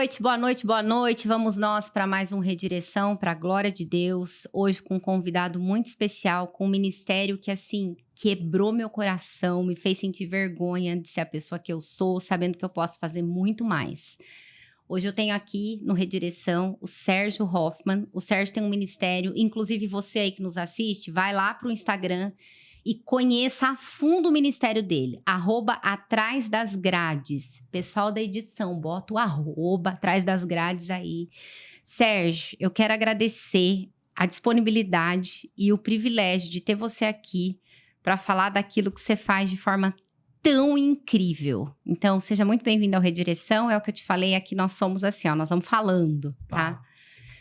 noite, boa noite, boa noite. Vamos nós para mais um Redireção para a Glória de Deus. Hoje com um convidado muito especial, com um ministério que, assim, quebrou meu coração, me fez sentir vergonha de ser a pessoa que eu sou, sabendo que eu posso fazer muito mais. Hoje eu tenho aqui no Redireção o Sérgio Hoffman. O Sérgio tem um ministério, inclusive você aí que nos assiste, vai lá para o Instagram e conheça a fundo o ministério dele, @atrás das grades. Pessoal da edição, bota o @atrás das grades aí. Sérgio, eu quero agradecer a disponibilidade e o privilégio de ter você aqui para falar daquilo que você faz de forma tão incrível. Então, seja muito bem-vindo ao Redireção. É o que eu te falei, aqui nós somos assim, ó, nós vamos falando, tá?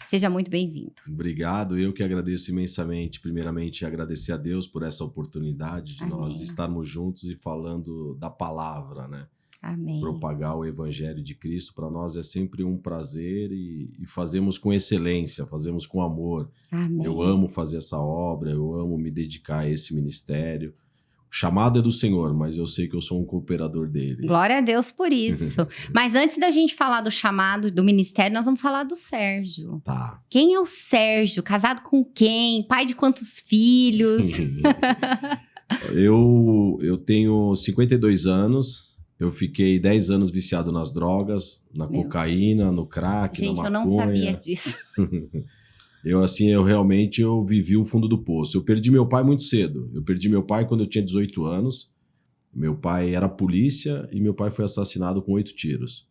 Seja muito bem-vindo. Obrigado, eu que agradeço imensamente. Primeiramente, agradecer a Deus por essa oportunidade de Amém. Nós estarmos juntos e falando da palavra, né? Amém. Propagar o Evangelho de Cristo para nós é sempre um prazer e fazemos com excelência, fazemos com amor. Amém. Eu amo fazer essa obra, eu amo me dedicar a esse ministério. O chamado é do Senhor, mas eu sei que eu sou um cooperador dele. Glória a Deus por isso. Mas antes da gente falar do chamado, do ministério, nós vamos falar do Sérgio. Tá. Quem é o Sérgio? Casado com quem? Pai de quantos filhos? Eu tenho 52 anos, eu fiquei 10 anos viciado nas drogas, na cocaína, no crack, Gente, na eu maconha. não sabia disso. Eu realmente vivi o fundo do poço. Eu perdi meu pai muito cedo. Eu perdi meu pai quando eu tinha 18 anos. Meu pai era polícia e meu pai foi assassinado com 8 tiros.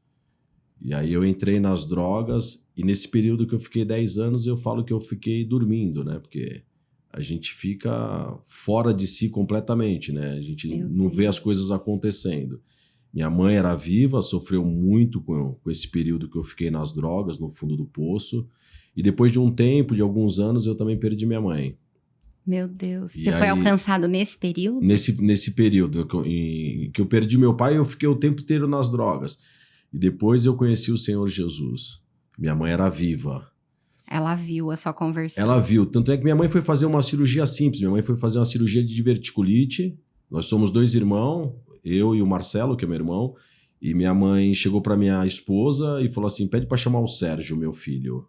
E aí eu entrei nas drogas e nesse período que eu fiquei 10 anos eu falo que eu fiquei dormindo, né? Porque a gente fica fora de si completamente, né? A gente não vê as coisas acontecendo. Minha mãe era viva, sofreu muito com esse período que eu fiquei nas drogas, no fundo do poço. E depois de um tempo, de alguns anos, eu também perdi minha mãe. Meu Deus. E Você foi aí, alcançado nesse período? Nesse período em que eu perdi meu pai, eu fiquei o tempo inteiro nas drogas. E depois eu conheci o Senhor Jesus. Minha mãe era viva. Ela viu a sua conversão. Ela viu. Tanto é que minha mãe foi fazer uma cirurgia simples. Minha mãe foi fazer uma cirurgia de diverticulite. Nós somos 2 irmãos, eu e o Marcelo, que é meu irmão. E minha mãe chegou para minha esposa e falou assim, pede para chamar o Sérgio, meu filho.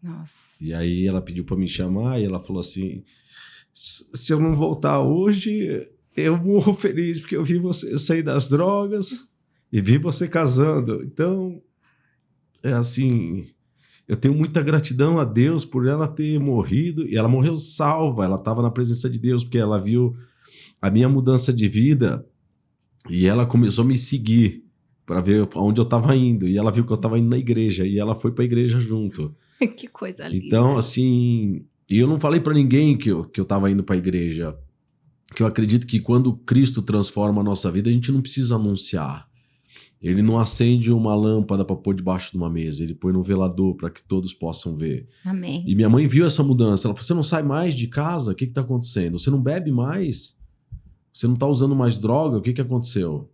Nossa. E aí ela pediu para me chamar e ela falou assim, se eu não voltar hoje, eu morro feliz, porque eu vi você sair das drogas e vi você casando. Então, é assim, eu tenho muita gratidão a Deus por ela ter morrido. E ela morreu salva, ela estava na presença de Deus, porque ela viu a minha mudança de vida e ela começou a me seguir para ver aonde eu estava indo. E ela viu que eu estava indo na igreja e ela foi para a igreja junto. Que coisa linda. Então, assim, e eu não falei pra ninguém que eu tava indo pra igreja, que eu acredito que quando Cristo transforma a nossa vida, a gente não precisa anunciar. Ele não acende uma lâmpada pra pôr debaixo de uma mesa, ele põe no velador pra que todos possam ver. Amém. E minha mãe viu essa mudança, ela falou, você não sai mais de casa? O que tá acontecendo? Você não bebe mais? Você não tá usando mais droga? O que aconteceu?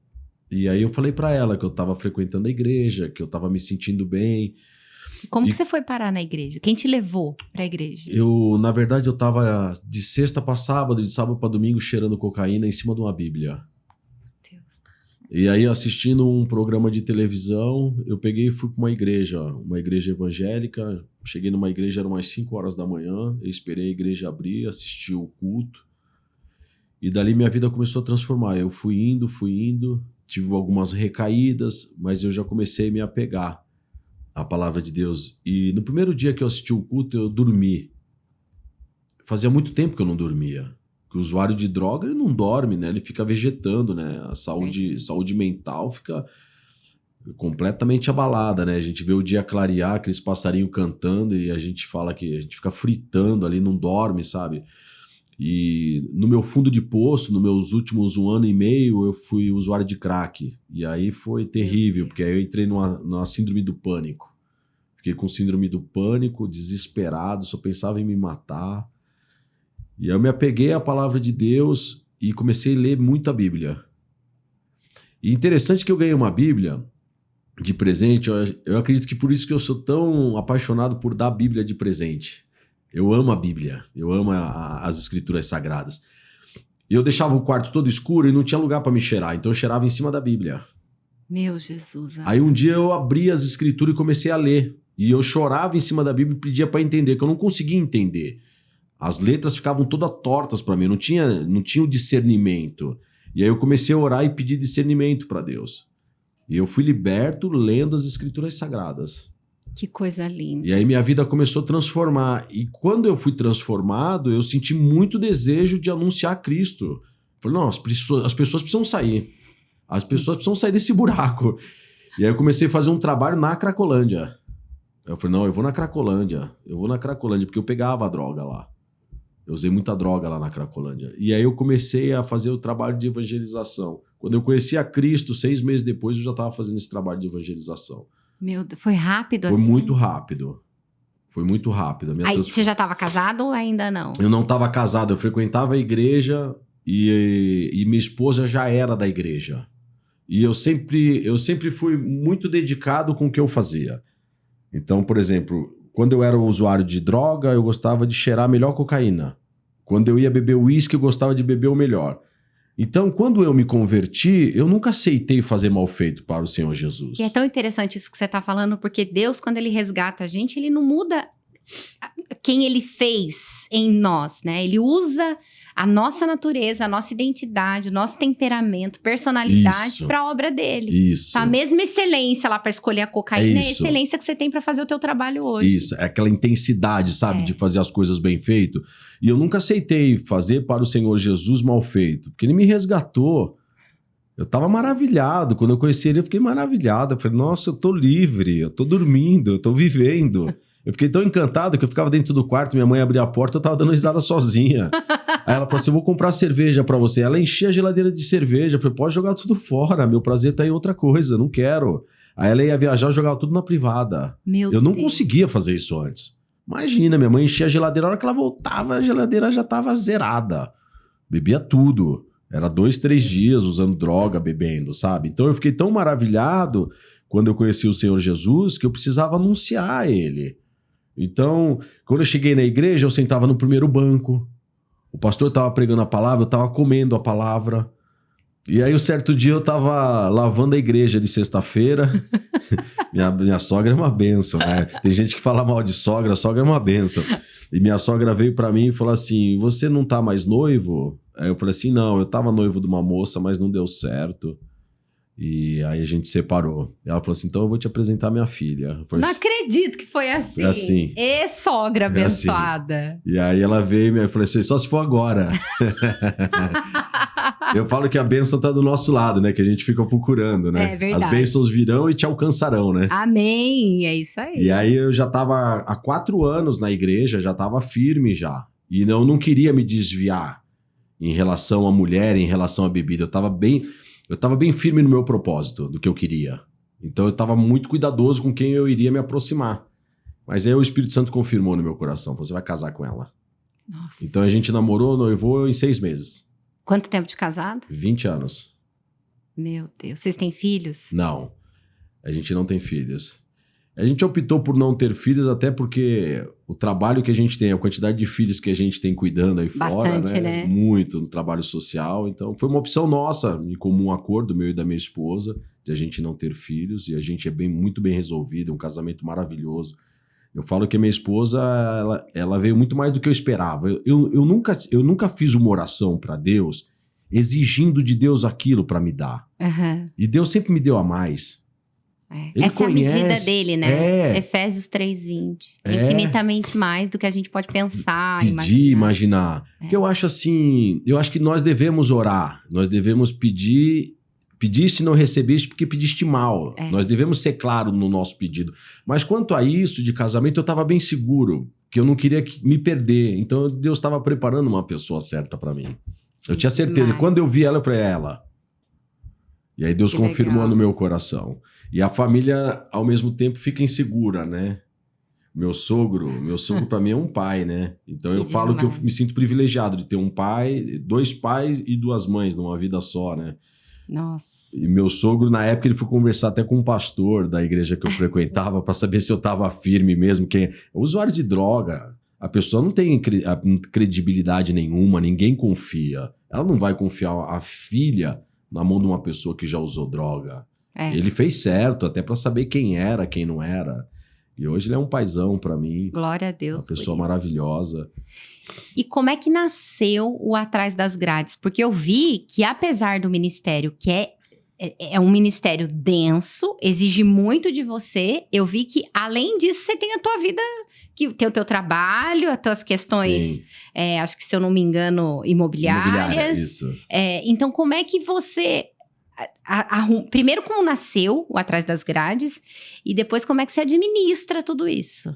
E aí eu falei pra ela que eu tava frequentando a igreja, que eu tava me sentindo bem. Como que você foi parar na igreja? Quem te levou pra igreja? Na verdade, eu tava de sexta pra sábado, de sábado pra domingo, cheirando cocaína em cima de uma Bíblia. Deus do céu. E aí, assistindo um programa de televisão, eu peguei e fui pra uma igreja evangélica. Cheguei numa igreja, eram umas 5 horas da manhã, eu esperei a igreja abrir, assisti o culto. E dali minha vida começou a transformar. Eu fui indo, tive algumas recaídas, mas eu já comecei a me apegar a palavra de Deus. E no primeiro dia que eu assisti o culto, eu dormi. Fazia muito tempo que eu não dormia. Porque o usuário de droga, ele não dorme, né? Ele fica vegetando, né? A saúde mental fica completamente abalada, né? A gente vê o dia clarear, aqueles passarinhos cantando e a gente fala que a gente fica fritando ali, não dorme, sabe? E no meu fundo de poço, nos meus últimos 1 ano e meio, eu fui usuário de crack. E aí foi terrível, porque aí eu entrei numa síndrome do pânico. Fiquei com síndrome do pânico, desesperado, só pensava em me matar. E aí eu me apeguei à palavra de Deus e comecei a ler muito a Bíblia. E interessante que eu ganhei uma Bíblia de presente. Eu acredito que por isso que eu sou tão apaixonado por dar a Bíblia de presente. Eu amo a Bíblia, eu amo as escrituras sagradas. Eu deixava o quarto todo escuro e não tinha lugar para me cheirar, então eu cheirava em cima da Bíblia. Meu Jesus. Aí um dia eu abri as escrituras e comecei a ler. E eu chorava em cima da Bíblia e pedia para entender, que eu não conseguia entender. As letras ficavam todas tortas para mim, não tinha o discernimento. E aí eu comecei a orar e pedir discernimento para Deus. E eu fui liberto lendo as escrituras sagradas. Que coisa linda. E aí minha vida começou a transformar. E quando eu fui transformado, eu senti muito desejo de anunciar Cristo. Falei, não, as pessoas precisam sair. As pessoas precisam sair desse buraco. E aí eu comecei a fazer um trabalho na Cracolândia. Eu falei, não, eu vou na Cracolândia, porque eu pegava a droga lá. Eu usei muita droga lá na Cracolândia. E aí eu comecei a fazer o trabalho de evangelização. Quando eu conheci a Cristo, 6 meses depois, eu já estava fazendo esse trabalho de evangelização. Meu Deus, foi rápido Foi assim? muito rápido. Foi muito rápido. Aí você já estava casado ou ainda não? Eu não estava casado, eu frequentava a igreja e minha esposa já era da igreja. E eu sempre fui muito dedicado com o que eu fazia. Então, por exemplo, quando eu era usuário de droga, eu gostava de cheirar a melhor cocaína. Quando eu ia beber uísque, eu gostava de beber o melhor. Então, quando eu me converti, eu nunca aceitei fazer mal feito para o Senhor Jesus. E é tão interessante isso que você está falando, porque Deus, quando Ele resgata a gente, Ele não muda quem Ele fez em nós, né? Ele usa a nossa natureza, a nossa identidade, o nosso temperamento, personalidade para a obra dele. Isso. Tá, a mesma excelência lá para escolher a cocaína é a isso. excelência que você tem para fazer o teu trabalho hoje. Isso, é aquela intensidade, sabe, de fazer as coisas bem feito. E eu nunca aceitei fazer para o Senhor Jesus mal feito, porque Ele me resgatou. Eu tava maravilhado. Quando eu conheci Ele, eu fiquei maravilhado. Eu falei, nossa, eu tô livre, eu tô dormindo, eu tô vivendo. Eu fiquei tão encantado que eu ficava dentro do quarto, minha mãe abria a porta, eu tava dando risada sozinha. Aí ela falou assim, eu vou comprar cerveja pra você. Ela enchia a geladeira de cerveja. Eu falei, pode jogar tudo fora, meu prazer tá em outra coisa, não quero. Aí ela ia viajar, eu jogava tudo na privada. Eu não conseguia fazer isso antes. Imagina, minha mãe enchia a geladeira, a hora que ela voltava, a geladeira já tava zerada. Bebia tudo. Era 2, 3 dias usando droga, bebendo, sabe? Então eu fiquei tão maravilhado quando eu conheci o Senhor Jesus que eu precisava anunciar Ele. Então, quando eu cheguei na igreja, eu sentava no primeiro banco. O pastor estava pregando a palavra, eu estava comendo a palavra. E aí, um certo dia, eu estava lavando a igreja de sexta-feira. minha sogra é uma bênção, né? Tem gente que fala mal de sogra, a sogra é uma bênção. E minha sogra veio para mim e falou assim, você não tá mais noivo? Aí eu falei assim, não, eu estava noivo de uma moça, mas não deu certo. E aí a gente separou. Ela falou assim, então eu vou te apresentar minha filha. Não acredito que foi assim. É assim. E sogra abençoada. Assim. E aí ela veio e falou assim, só se for agora. Eu falo que a bênção tá do nosso lado, né? Que a gente fica procurando, né? É verdade. As bênçãos virão e te alcançarão, né? Amém, é isso aí. E aí eu já tava há 4 anos na igreja, já tava firme já. E eu não queria me desviar em relação à mulher, em relação à bebida. Eu tava bem firme no meu propósito, do que eu queria. Então eu estava muito cuidadoso com quem eu iria me aproximar. Mas aí o Espírito Santo confirmou no meu coração, você vai casar com ela. Nossa. Então a gente namorou, noivou em 6 meses. Quanto tempo de casado? 20 anos. Meu Deus. Vocês têm filhos? Não, a gente não tem filhos. A gente optou por não ter filhos até porque o trabalho que a gente tem, a quantidade de filhos que a gente tem cuidando aí bastante, fora, né? Muito no trabalho social. Então foi uma opção nossa, em comum acordo, meu e da minha esposa, de a gente não ter filhos. E a gente é muito bem resolvido, um casamento maravilhoso. Eu falo que a minha esposa, ela veio muito mais do que eu esperava. Eu nunca fiz uma oração para Deus exigindo de Deus aquilo para me dar. Uhum. E Deus sempre me deu a mais. Essa conhece, é a medida dele, né? Efésios 3:20. Infinitamente mais do que a gente pode pensar, pedir, imaginar. Porque eu acho assim, que nós devemos orar, nós devemos pedir, pediste e não recebeste porque pediste mal. Nós devemos ser claros no nosso pedido. Mas quanto a isso de casamento, eu estava bem seguro, que eu não queria me perder. Então Deus estava preparando uma pessoa certa para mim. Eu tinha certeza. Quando eu vi ela, eu falei, é ela. E aí Deus confirmou no meu coração. E a família, ao mesmo tempo, fica insegura, né? Meu sogro para mim é um pai, né? Então eu falo que eu me sinto privilegiado de ter um pai, 2 pais e 2 mães numa vida só, né? Nossa. E meu sogro, na época, ele foi conversar até com um pastor da igreja que eu frequentava para saber se eu estava firme mesmo. Que é usuário de droga. A pessoa não tem credibilidade nenhuma, ninguém confia. Ela não vai confiar a filha na mão de uma pessoa que já usou droga. Ele fez certo, até para saber quem era, quem não era. E hoje ele é um paizão para mim. Glória a Deus. Uma pessoa maravilhosa. E como é que nasceu o Atrás das Grades? Porque eu vi que, apesar do ministério, que é um ministério denso, exige muito de você, eu vi que, além disso, você tem a tua vida, que tem o teu trabalho, as tuas questões, acho que, se eu não me engano, imobiliárias. Isso. Então, como é que você... Primeiro, como nasceu o Atrás das Grades, e depois como é que você administra tudo isso?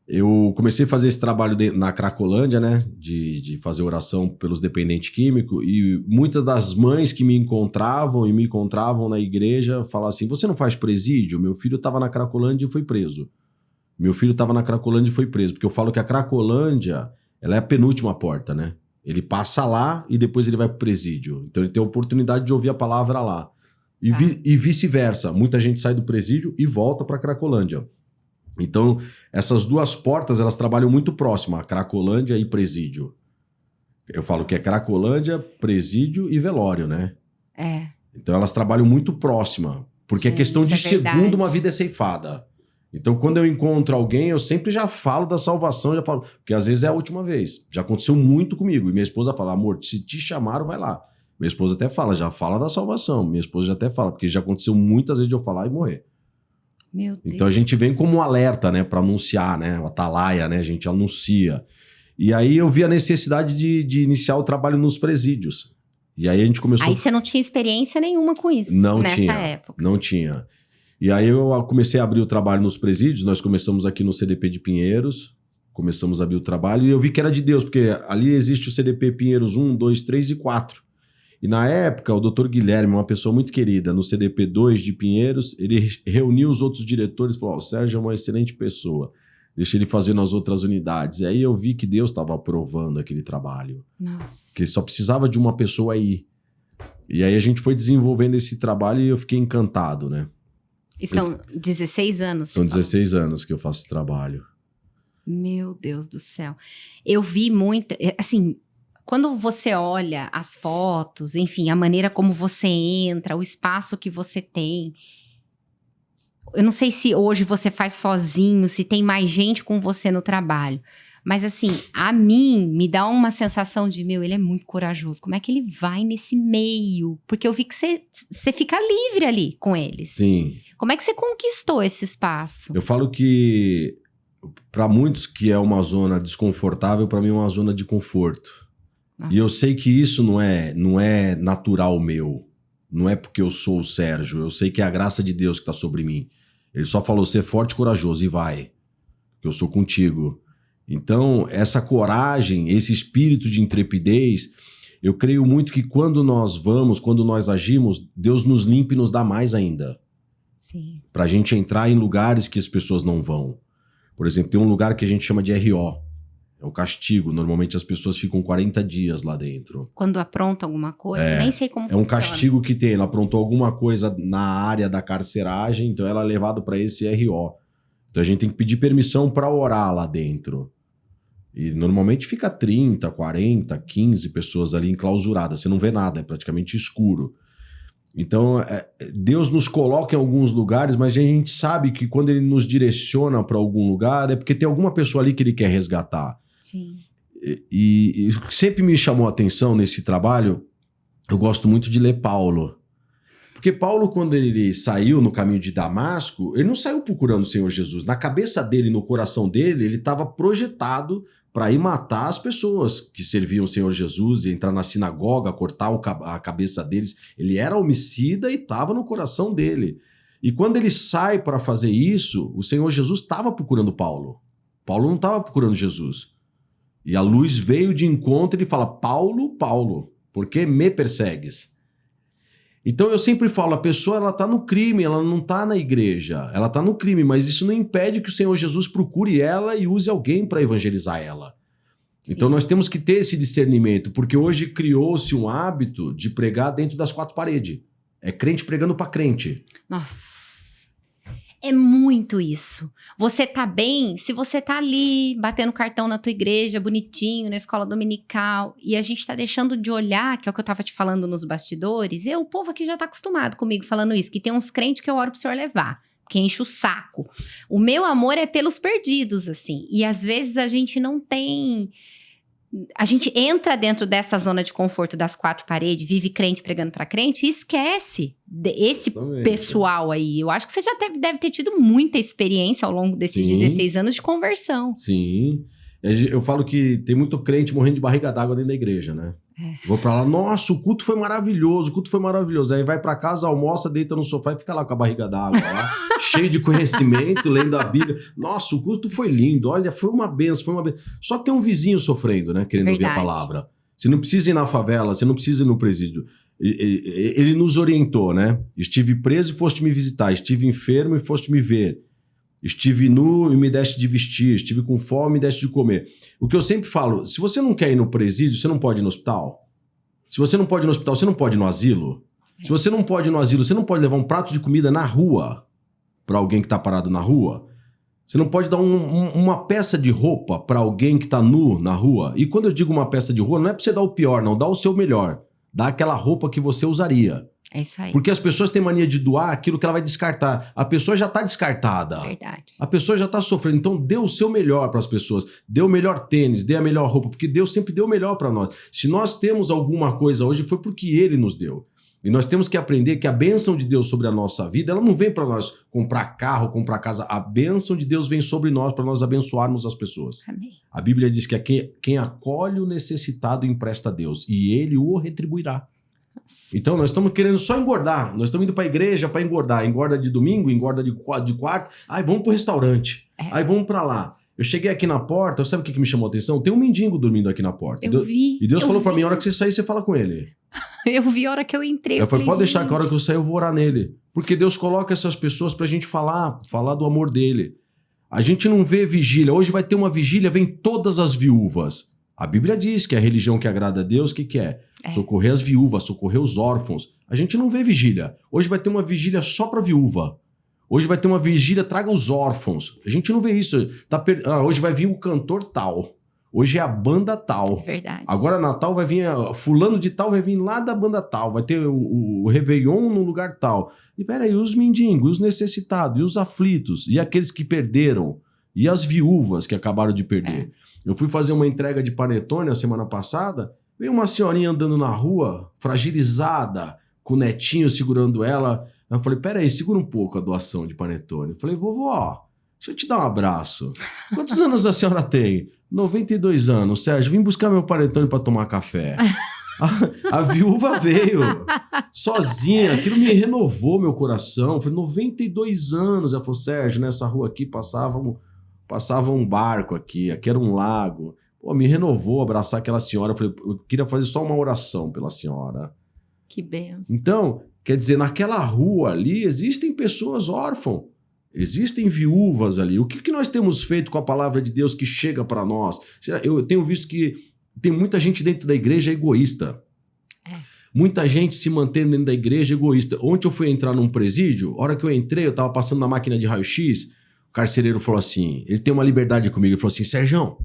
Eu comecei a fazer esse trabalho na Cracolândia, né? De fazer oração pelos dependentes químicos. E muitas das mães que me encontravam na igreja falavam assim: você não faz presídio? Meu filho estava na Cracolândia e foi preso. Porque eu falo que a Cracolândia, ela é a penúltima porta, né? Ele passa lá e depois ele vai pro presídio. Então ele tem a oportunidade de ouvir a palavra lá. E vice-versa. Muita gente sai do presídio e volta para a Cracolândia. Então, essas duas portas, elas trabalham muito próximo, a Cracolândia e presídio. Eu falo que é Cracolândia, presídio e velório, né? Então, elas trabalham muito próxima, porque é questão de segundo uma vida é ceifada. Então, quando eu encontro alguém, eu sempre já falo da salvação, já falo, porque às vezes é a última vez. Já aconteceu muito comigo. E minha esposa fala: amor, se te chamaram, vai lá. Minha esposa até fala, já fala da salvação. Minha esposa já até fala, porque já aconteceu muitas vezes de eu falar e morrer. Meu Deus. Então a gente vem como um alerta, né, para anunciar, né, o atalaia, né, a gente anuncia. E aí eu vi a necessidade de iniciar o trabalho nos presídios. E aí a gente começou... Aí você não tinha experiência nenhuma com isso nessa época? Não tinha. E aí eu comecei a abrir o trabalho nos presídios, nós começamos aqui no CDP de Pinheiros, começamos a abrir o trabalho e eu vi que era de Deus, porque ali existe o CDP Pinheiros 1, 2, 3 e 4. E na época, o Dr. Guilherme, uma pessoa muito querida, no CDP 2 de Pinheiros, ele reuniu os outros diretores e falou: o Sérgio é uma excelente pessoa, deixa ele fazer nas outras unidades. E aí eu vi que Deus estava aprovando aquele trabalho. Nossa. Que só precisava de uma pessoa aí. E aí a gente foi desenvolvendo esse trabalho e eu fiquei encantado, né? E são 16 anos? São 16 anos que eu faço esse trabalho. Meu Deus do céu. Eu vi muita... Assim... Quando você olha as fotos, enfim, a maneira como você entra, o espaço que você tem. Eu não sei se hoje você faz sozinho, se tem mais gente com você no trabalho. Mas assim, a mim me dá uma sensação de, ele é muito corajoso. Como é que ele vai nesse meio? Porque eu vi que você fica livre ali com eles. Sim. Como é que você conquistou esse espaço? Eu falo que, para muitos que é uma zona desconfortável, para mim é uma zona de conforto. Nossa. E eu sei que isso não é natural meu. Não é porque eu sou o Sérgio. Eu sei que é a graça de Deus que está sobre mim. Ele só falou: ser forte e corajoso e vai. Que eu sou contigo. Então, essa coragem, esse espírito de intrepidez, eu creio muito que quando nós agimos, Deus nos limpa e nos dá mais ainda. Sim. Pra gente entrar em lugares que as pessoas não vão. Por exemplo, tem um lugar que a gente chama de RO. É o castigo. Normalmente as pessoas ficam 40 dias lá dentro. Quando apronta alguma coisa? Nem sei como funciona. É um castigo que tem. Ela aprontou alguma coisa na área da carceragem, então ela é levada para esse RO. Então a gente tem que pedir permissão para orar lá dentro. E normalmente fica 30, 40, 15 pessoas ali enclausuradas. Você não vê nada, é praticamente escuro. Então, Deus nos coloca em alguns lugares, mas a gente sabe que quando Ele nos direciona para algum lugar, é porque tem alguma pessoa ali que Ele quer resgatar. Sim. E sempre me chamou a atenção nesse trabalho, eu gosto muito de ler Paulo. Porque Paulo, quando ele saiu no caminho de Damasco, ele não saiu procurando o Senhor Jesus. Na cabeça dele, no coração dele, ele estava projetado para ir matar as pessoas que serviam o Senhor Jesus e entrar na sinagoga, cortar a cabeça deles. Ele era homicida e estava no coração dele. E quando ele sai para fazer isso, o Senhor Jesus estava procurando Paulo. Paulo não estava procurando Jesus. E a luz veio de encontro e ele fala: Paulo, Paulo, por que me persegues? Então eu sempre falo, a pessoa ela está no crime, ela não está na igreja, ela está no crime, mas isso não impede que o Senhor Jesus procure ela e use alguém para evangelizar ela. Sim. Então nós temos que ter esse discernimento, porque hoje criou-se um hábito de pregar dentro das quatro paredes. É crente pregando para crente. Nossa. É muito isso. Você tá bem se você tá ali batendo cartão na tua igreja, bonitinho, na escola dominical, e a gente tá deixando de olhar, que é o que eu tava te falando nos bastidores, o povo aqui já tá acostumado comigo falando isso, que tem uns crentes que eu oro pro senhor levar, que enche o saco. O meu amor é pelos perdidos, assim, e às vezes a gente não tem... A gente entra dentro dessa zona de conforto das quatro paredes, vive crente pregando pra crente e esquece esse pessoal aí. Eu acho que você já deve ter tido muita experiência ao longo desses 16 anos de conversão. Sim. Eu falo que tem muito crente morrendo de barriga d'água dentro da igreja, né? Vou pra lá, nossa, o culto foi maravilhoso, o culto foi maravilhoso. Aí vai pra casa, almoça, deita no sofá e fica lá com a barriga d'água lá, cheio de conhecimento, lendo a Bíblia. Nossa, o culto foi lindo, olha, foi uma benção, foi uma benção. Só que tem um vizinho sofrendo, né, querendo ouvir a palavra. Você não precisa ir na favela, você não precisa ir no presídio. Ele nos orientou, né? Estive preso e foste me visitar, estive enfermo e foste me ver. Estive nu e me deste de vestir, estive com fome e me deste de comer. O que eu sempre falo, se você não quer ir no presídio, você não pode ir no hospital. Se você não pode ir no hospital, você não pode ir no asilo. Se você não pode ir no asilo, você não pode levar um prato de comida na rua para alguém que está parado na rua. Você não pode dar uma peça de roupa para alguém que está nu na rua. E quando eu digo uma peça de roupa, não é para você dar o pior, não. Dá o seu melhor. Dá aquela roupa que você usaria. É isso aí. Porque as pessoas têm mania de doar aquilo que ela vai descartar. A pessoa já está descartada. Verdade. A pessoa já está sofrendo. Então, dê o seu melhor para as pessoas. Dê o melhor tênis, dê a melhor roupa. Porque Deus sempre deu o melhor para nós. Se nós temos alguma coisa hoje, foi porque Ele nos deu. E nós temos que aprender que a bênção de Deus sobre a nossa vida, ela não vem para nós comprar carro, comprar casa. A bênção de Deus vem sobre nós para nós abençoarmos as pessoas. Amém. A Bíblia diz que quem acolhe o necessitado empresta a Deus. E Ele o retribuirá. Então, nós estamos querendo só engordar. Nós estamos indo para a igreja para engordar. Engorda de domingo, engorda de quarta. Aí vamos para o restaurante. Aí vamos para lá. Eu cheguei aqui na porta, sabe o que me chamou a atenção? Tem um mendigo dormindo aqui na porta. Eu vi. E Deus falou para mim, a hora que você sair, você fala com ele. Eu vi a hora que eu entrei. Eu falei, pode deixar que a hora que eu sair eu vou orar nele. Porque Deus coloca essas pessoas pra gente falar do amor dele. A gente não vê vigília. Hoje vai ter uma vigília, vem todas as viúvas. A Bíblia diz que a religião que agrada a Deus, o que é? Socorrer as viúvas, socorrer os órfãos. A gente não vê vigília. Hoje vai ter uma vigília só pra viúva. Hoje vai ter uma vigília, traga os órfãos. A gente não vê isso. Hoje vai vir o cantor tal. Hoje é a banda tal. Verdade. Agora Natal vai vir, fulano de tal vai vir lá da banda tal. Vai ter o Réveillon no lugar tal. E peraí, os mendigos, os necessitados, e os aflitos, e aqueles que perderam, e as viúvas que acabaram de perder. Eu fui fazer uma entrega de panetone a semana passada, veio uma senhorinha andando na rua, fragilizada, com o netinho segurando ela. Eu falei, peraí, segura um pouco a doação de panetone. Eu falei, vovó, deixa eu te dar um abraço. Quantos anos a senhora tem? 92 anos, Sérgio, vim buscar meu panetone para tomar café. A viúva veio sozinha, aquilo me renovou meu coração. Foi 92 anos. Ela falou, Sérgio, nessa rua aqui passava um barco aqui era um lago. Pô, me renovou abraçar aquela senhora. Eu falei, eu queria fazer só uma oração pela senhora. Que benção. Então, quer dizer, naquela rua ali existem pessoas órfãs. Existem viúvas ali. O que nós temos feito com a palavra de Deus que chega para nós? Eu tenho visto que tem muita gente dentro da igreja egoísta. Muita gente se mantendo dentro da igreja egoísta. Ontem eu fui entrar num presídio, a hora que eu entrei, eu estava passando na máquina de raio-x, o carcereiro falou assim, ele tem uma liberdade comigo, ele falou assim, Sérgio,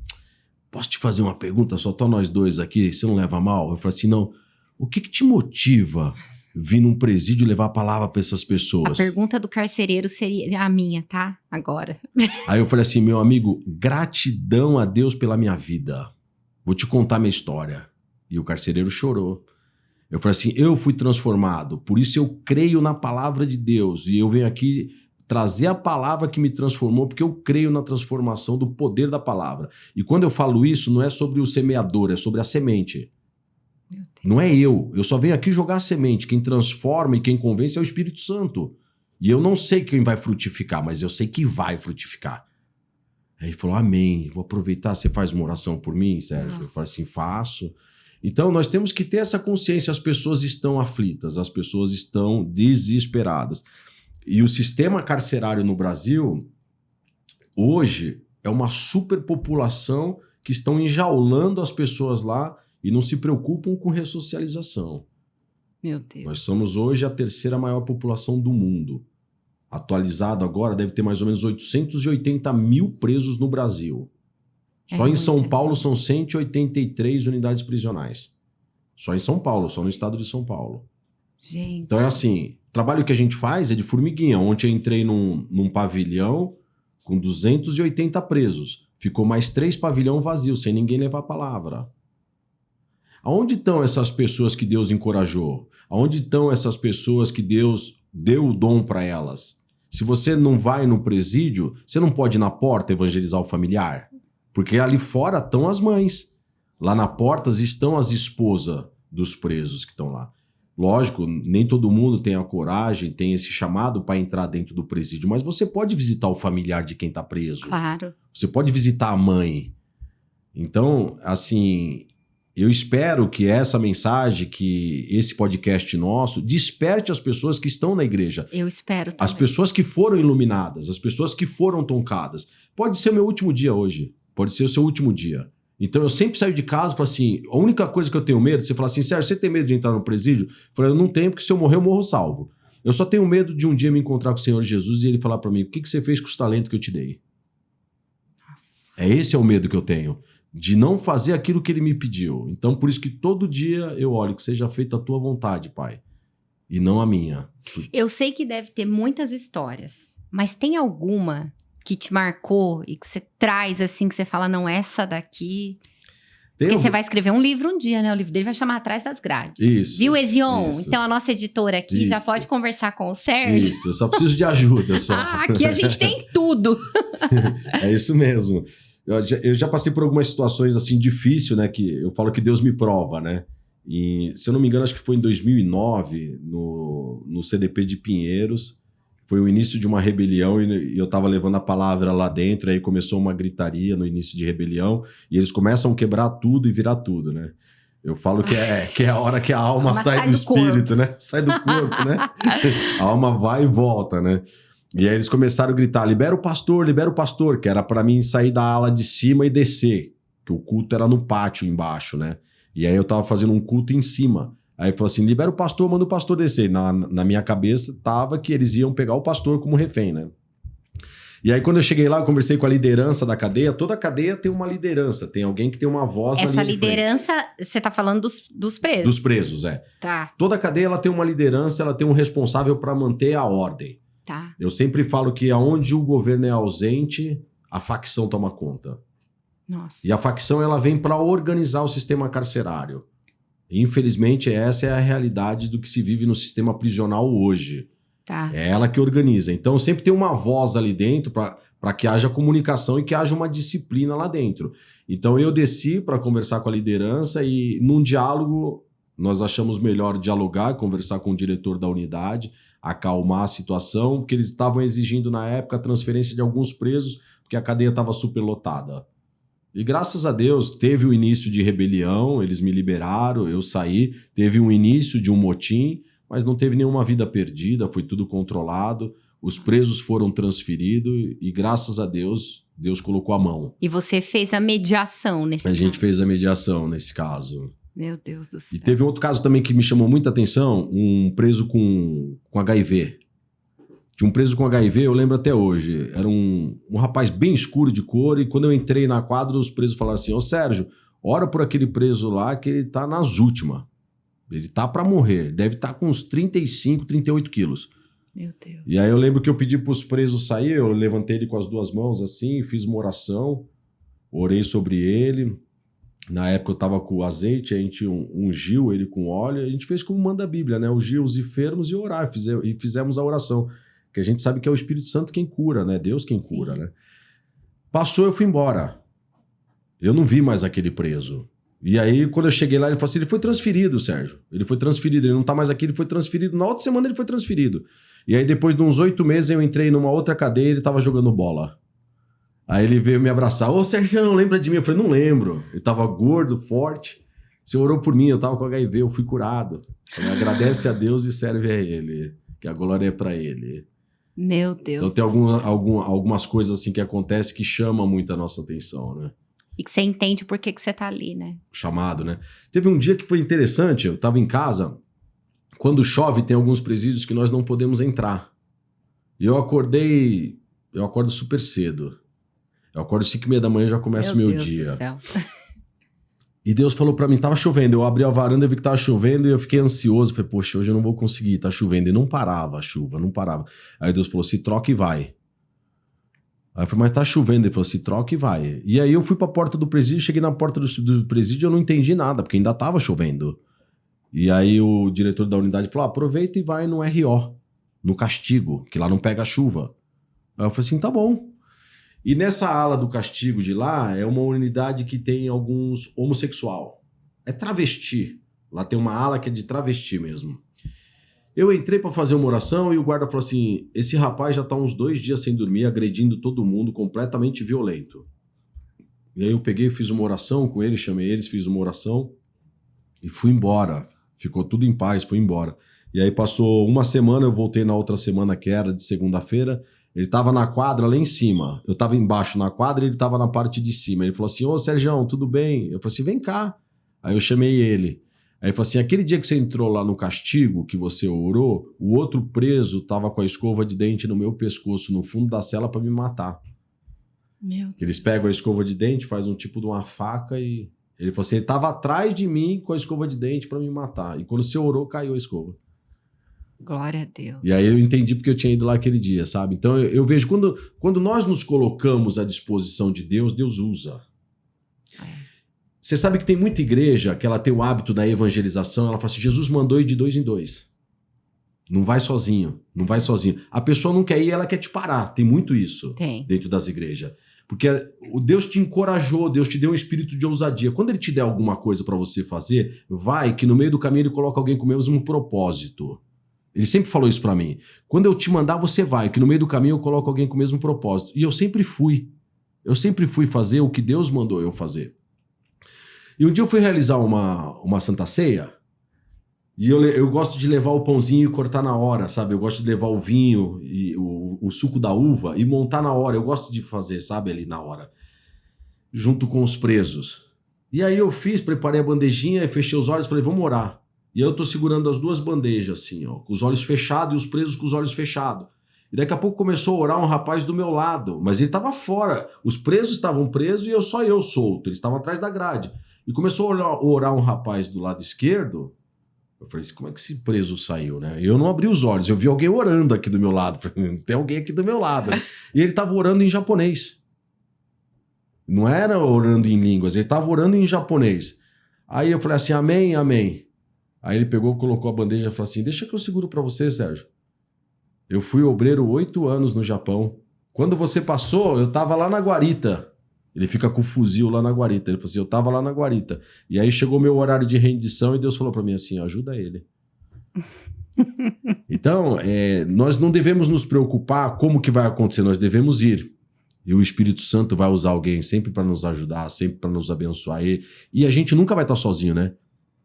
posso te fazer uma pergunta? Só tô nós dois aqui, você não leva mal? Eu falei assim, não. O que te motiva vir num presídio e levar a palavra para essas pessoas? A pergunta do carcereiro seria a minha, tá? Agora. Aí eu falei assim, meu amigo, gratidão a Deus pela minha vida. Vou te contar minha história. E o carcereiro chorou. Eu falei assim, eu fui transformado, por isso eu creio na palavra de Deus. E eu venho aqui trazer a palavra que me transformou, porque eu creio na transformação do poder da palavra. E quando eu falo isso, não é sobre o semeador, é sobre a semente. Não é eu só venho aqui jogar a semente. Quem transforma e quem convence é o Espírito Santo. E eu não sei quem vai frutificar, mas eu sei que vai frutificar. Aí ele falou, amém, vou aproveitar, você faz uma oração por mim, Sérgio? Eu falei assim, faço. Então nós temos que ter essa consciência, as pessoas estão aflitas, as pessoas estão desesperadas. E o sistema carcerário no Brasil, hoje, é uma superpopulação que estão enjaulando as pessoas lá e não se preocupam com ressocialização. Meu Deus. Nós somos hoje a terceira maior população do mundo. atualizado agora, deve ter mais ou menos 880 mil presos no Brasil. Só em muito, São Paulo são 183 unidades prisionais. Só em São Paulo, só no estado de São Paulo. Gente. Então é assim, o trabalho que a gente faz é de formiguinha. Ontem eu entrei num pavilhão com 280 presos. Ficou mais 3 pavilhões vazios, sem ninguém levar a palavra. Aonde estão essas pessoas que Deus encorajou? Aonde estão essas pessoas que Deus deu o dom para elas? Se você não vai no presídio, você não pode ir na porta evangelizar o familiar. Porque ali fora estão as mães. Lá na porta estão as esposas dos presos que estão lá. Lógico, nem todo mundo tem a coragem, tem esse chamado para entrar dentro do presídio, mas você pode visitar o familiar de quem está preso. Claro. Você pode visitar a mãe. Então, assim, eu espero que essa mensagem, que esse podcast nosso, desperte as pessoas que estão na igreja. Eu espero também. As pessoas que foram iluminadas, as pessoas que foram tocadas. Pode ser o meu último dia hoje. Pode ser o seu último dia. Então eu sempre saio de casa e falo assim, a única coisa que eu tenho medo, você fala assim, Sérgio, você tem medo de entrar no presídio? Eu falo, eu não tenho, porque se eu morrer, eu morro salvo. Eu só tenho medo de um dia me encontrar com o Senhor Jesus e ele falar para mim, o que você fez com os talentos que eu te dei? Esse é o medo que eu tenho, de não fazer aquilo que ele me pediu. Então por isso que todo dia eu olho, que seja feita a tua vontade, Pai, e não a minha. Eu sei que deve ter muitas histórias, mas tem alguma que te marcou e que você traz assim, que você fala, não, essa daqui... Porque você vai escrever um livro um dia, né? O livro dele vai chamar Atrás das Grades. Isso. Viu, Ezion? Isso. Então a nossa editora aqui já pode conversar com o Sérgio. Isso, eu só preciso de ajuda. Só. Aqui a gente tem tudo. É isso mesmo. Eu já passei por algumas situações assim difíceis, né? Que eu falo que Deus me prova, né? E, se eu não me engano, acho que foi em 2009, no CDP de Pinheiros. Foi o início de uma rebelião e eu estava levando a palavra lá dentro, aí começou uma gritaria no início de rebelião e eles começam a quebrar tudo e virar tudo, né? Eu falo que é a hora que a alma sai do espírito, corpo, né? Sai do corpo, né? A alma vai e volta, né? E aí eles começaram a gritar, libera o pastor, que era para mim sair da ala de cima e descer, que o culto era no pátio embaixo, né? E aí eu tava fazendo um culto em cima. Aí falou assim, libera o pastor, manda o pastor descer. Na minha cabeça tava que eles iam pegar o pastor como refém, né? E aí quando eu cheguei lá, eu conversei com a liderança da cadeia. Toda cadeia tem uma liderança, tem alguém que tem uma voz na linha de frente. Essa liderança, você tá falando dos presos? Dos presos, é. Tá. Toda cadeia ela tem uma liderança, ela tem um responsável para manter a ordem. Tá. Eu sempre falo que aonde o governo é ausente, a facção toma conta. Nossa. E a facção ela vem para organizar o sistema carcerário. Infelizmente, essa é a realidade do que se vive no sistema prisional hoje. Tá. É ela que organiza. Então, sempre tem uma voz ali dentro para que haja comunicação e que haja uma disciplina lá dentro. Então, eu desci para conversar com a liderança e, num diálogo, nós achamos melhor dialogar, conversar com o diretor da unidade, acalmar a situação, porque eles estavam exigindo, na época, a transferência de alguns presos, porque a cadeia estava superlotada. E graças a Deus teve o início de rebelião, eles me liberaram, eu saí, teve um início de um motim, mas não teve nenhuma vida perdida, foi tudo controlado, os presos foram transferidos e graças a Deus, Deus colocou a mão. E você fez a mediação nesse caso? A gente fez a mediação nesse caso. Meu Deus do céu. E teve um outro caso também que me chamou muita atenção, um preso com HIV. Tinha um preso com HIV, eu lembro até hoje. Era um rapaz bem escuro de cor e quando eu entrei na quadra, os presos falaram assim, ô Sérgio, ora por aquele preso lá que ele tá nas últimas. Ele tá para morrer, deve estar com uns 35, 38 quilos. Meu Deus. E aí eu lembro que eu pedi pros presos sair, eu levantei ele com as duas mãos assim, fiz uma oração, orei sobre ele. Na época eu tava com azeite, a gente ungiu ele com óleo, a gente fez como manda a Bíblia, né? Ungiu os enfermos e orar, e fizemos a oração. Que a gente sabe que é o Espírito Santo quem cura, né? Deus quem cura, né? Passou, eu fui embora. Eu não vi mais aquele preso. E aí, quando eu cheguei lá, ele falou assim, ele foi transferido, Sérgio. Ele foi transferido, ele não tá mais aqui, ele foi transferido. Na outra semana ele foi transferido. E aí, depois de uns 8 meses, eu entrei numa outra cadeia e ele tava jogando bola. Aí ele veio me abraçar. Ô, Sérgio, lembra de mim? Eu falei, não lembro. Ele tava gordo, forte. Você orou por mim, eu tava com HIV, eu fui curado. Falei, agradece a Deus e serve a Ele. Que a glória é pra Ele. Meu Deus. Então tem algumas coisas assim que acontecem que chamam muito a nossa atenção, né? E que você entende por que você tá ali, né? Chamado, né? Teve um dia que foi interessante, eu tava em casa, quando chove tem alguns presídios que nós não podemos entrar. E eu acordo super cedo. Eu acordo 5h30 da manhã e já começa o meu Deus dia. Do céu. E Deus falou pra mim, tava chovendo. Eu abri a varanda, eu vi que tava chovendo e eu fiquei ansioso. Falei, poxa, hoje eu não vou conseguir, tá chovendo. E não parava a chuva, não parava. Aí Deus falou, se troca e vai. Aí eu falei, mas tá chovendo. Ele falou, se troca e vai. E aí eu fui pra porta do presídio, cheguei na porta do presídio e eu não entendi nada, porque ainda tava chovendo. E aí o diretor da unidade falou, aproveita e vai no RO, no castigo, que lá não pega chuva. Aí eu falei assim, tá bom. E nessa ala do castigo de lá, é uma unidade que tem alguns homossexual. É travesti. Lá tem uma ala que é de travesti mesmo. Eu entrei para fazer uma oração e o guarda falou assim, esse rapaz já tá uns 2 dias sem dormir, agredindo todo mundo, completamente violento. E aí eu peguei, fiz uma oração com eles, chamei eles, fiz uma oração e fui embora. Ficou tudo em paz, fui embora. E aí passou uma semana, eu voltei na outra semana, que era de segunda-feira. Ele tava na quadra lá em cima. Eu tava embaixo na quadra e ele tava na parte de cima. Ele falou assim, ô Sergião, tudo bem? Eu falei assim, vem cá. Aí eu chamei ele. Aí ele falou assim, aquele dia que você entrou lá no castigo, que você orou, o outro preso tava com a escova de dente no meu pescoço, no fundo da cela, pra me matar. Meu Deus. Eles pegam a escova de dente, faz um tipo de uma faca e... Ele falou assim, ele tava atrás de mim com a escova de dente pra me matar. E quando você orou, caiu a escova. Glória a Deus. E aí eu entendi porque eu tinha ido lá aquele dia, sabe? Então eu vejo quando nós nos colocamos à disposição de Deus, Deus usa. Você sabe que tem muita igreja que ela tem o hábito da evangelização, ela fala assim, Jesus mandou ir de 2 em 2. Não vai sozinho, não vai sozinho. A pessoa não quer ir, ela quer te parar. Tem muito isso dentro das igrejas. Porque o Deus te encorajou, Deus te deu um espírito de ousadia. Quando ele te der alguma coisa para você fazer, vai que no meio do caminho ele coloca alguém com o mesmo propósito. Ele sempre falou isso pra mim. Quando eu te mandar, você vai, que no meio do caminho eu coloco alguém com o mesmo propósito. E eu sempre fui. Eu sempre fui fazer o que Deus mandou eu fazer. E um dia eu fui realizar uma Santa Ceia, e eu gosto de levar o pãozinho e cortar na hora, sabe? Eu gosto de levar o vinho e o suco da uva e montar na hora. Eu gosto de fazer, sabe, ali na hora. Junto com os presos. E aí eu preparei a bandejinha, fechei os olhos e falei, vamos orar. E aí eu tô segurando as 2 bandejas, assim, ó, com os olhos fechados e os presos com os olhos fechados. E daqui a pouco começou a orar um rapaz do meu lado, mas ele tava fora. Os presos estavam presos e só eu solto. Eles estavam atrás da grade. E começou a orar um rapaz do lado esquerdo. Eu falei assim, como é que esse preso saiu, né? Eu não abri os olhos, eu vi alguém orando aqui do meu lado. Tem alguém aqui do meu lado. Né? E ele tava orando em japonês. Não era orando em línguas, ele tava orando em japonês. Aí eu falei assim, amém, amém. Aí ele pegou, colocou a bandeja e falou assim, deixa que eu seguro pra você, Sérgio. Eu fui obreiro 8 anos no Japão. Quando você passou, eu tava lá na guarita. Ele fica com o fuzil lá na guarita. Ele falou assim, eu tava lá na guarita. E aí chegou meu horário de rendição e Deus falou pra mim assim, ajuda ele. Então, nós não devemos nos preocupar como que vai acontecer, nós devemos ir. E o Espírito Santo vai usar alguém sempre para nos ajudar, sempre para nos abençoar. E a gente nunca vai estar sozinho, né?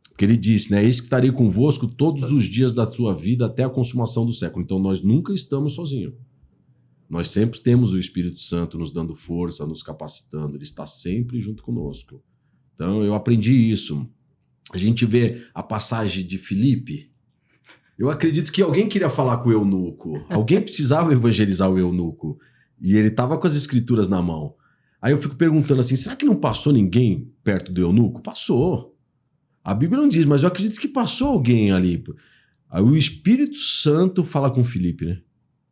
Porque ele disse, né? Eis que estarei convosco todos os dias da sua vida até a consumação do século. Então nós nunca estamos sozinhos. Nós sempre temos o Espírito Santo nos dando força, nos capacitando. Ele está sempre junto conosco. Então eu aprendi isso. A gente vê a passagem de Filipe. Eu acredito que alguém queria falar com o eunuco. Alguém precisava evangelizar o eunuco. E ele estava com as escrituras na mão. Aí eu fico perguntando assim, será que não passou ninguém perto do eunuco? Passou. A Bíblia não diz, mas eu acredito que passou alguém ali. Aí o Espírito Santo fala com Filipe, né?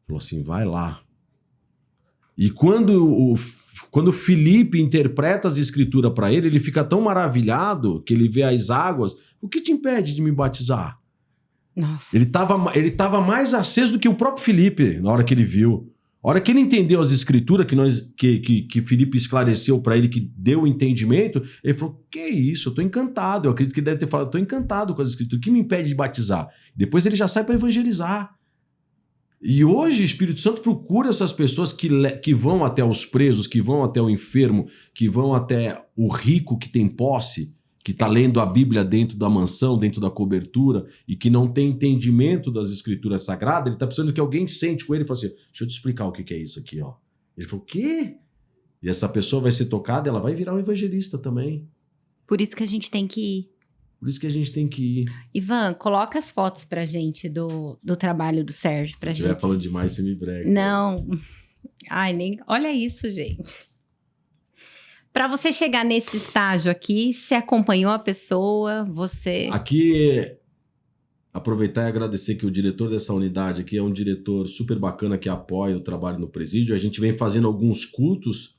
Falou assim, vai lá. E quando Filipe interpreta as escrituras para ele, ele fica tão maravilhado que ele vê as águas. O que te impede de me batizar? Nossa. Ele tava mais aceso do que o próprio Filipe na hora que ele viu. A hora que ele entendeu as escrituras que Filipe esclareceu para ele, que deu o entendimento, ele falou, que isso, eu tô encantado. Eu acredito que ele deve ter falado, eu tô encantado com as escrituras. O que me impede de batizar? Depois ele já sai para evangelizar. E hoje o Espírito Santo procura essas pessoas que vão até os presos, que vão até o enfermo, que vão até o rico que tem posse, que está lendo a Bíblia dentro da mansão, dentro da cobertura, e que não tem entendimento das escrituras sagradas. Ele está precisando que alguém sente com ele e fale assim, deixa eu te explicar o que é isso aqui, ó. Ele falou, o quê? E essa pessoa vai ser tocada, ela vai virar um evangelista também. Por isso que a gente tem que ir. Por isso que a gente tem que ir. Ivan, coloca as fotos pra gente do trabalho do Sérgio. Pra Se estiver gente. falando demais, você me brega. Não. Ai, nem. Olha isso, gente. Para você chegar nesse estágio aqui, você acompanhou a pessoa, você... Aqui, aproveitar e agradecer que o diretor dessa unidade aqui é um diretor super bacana que apoia o trabalho no presídio. A gente vem fazendo alguns cultos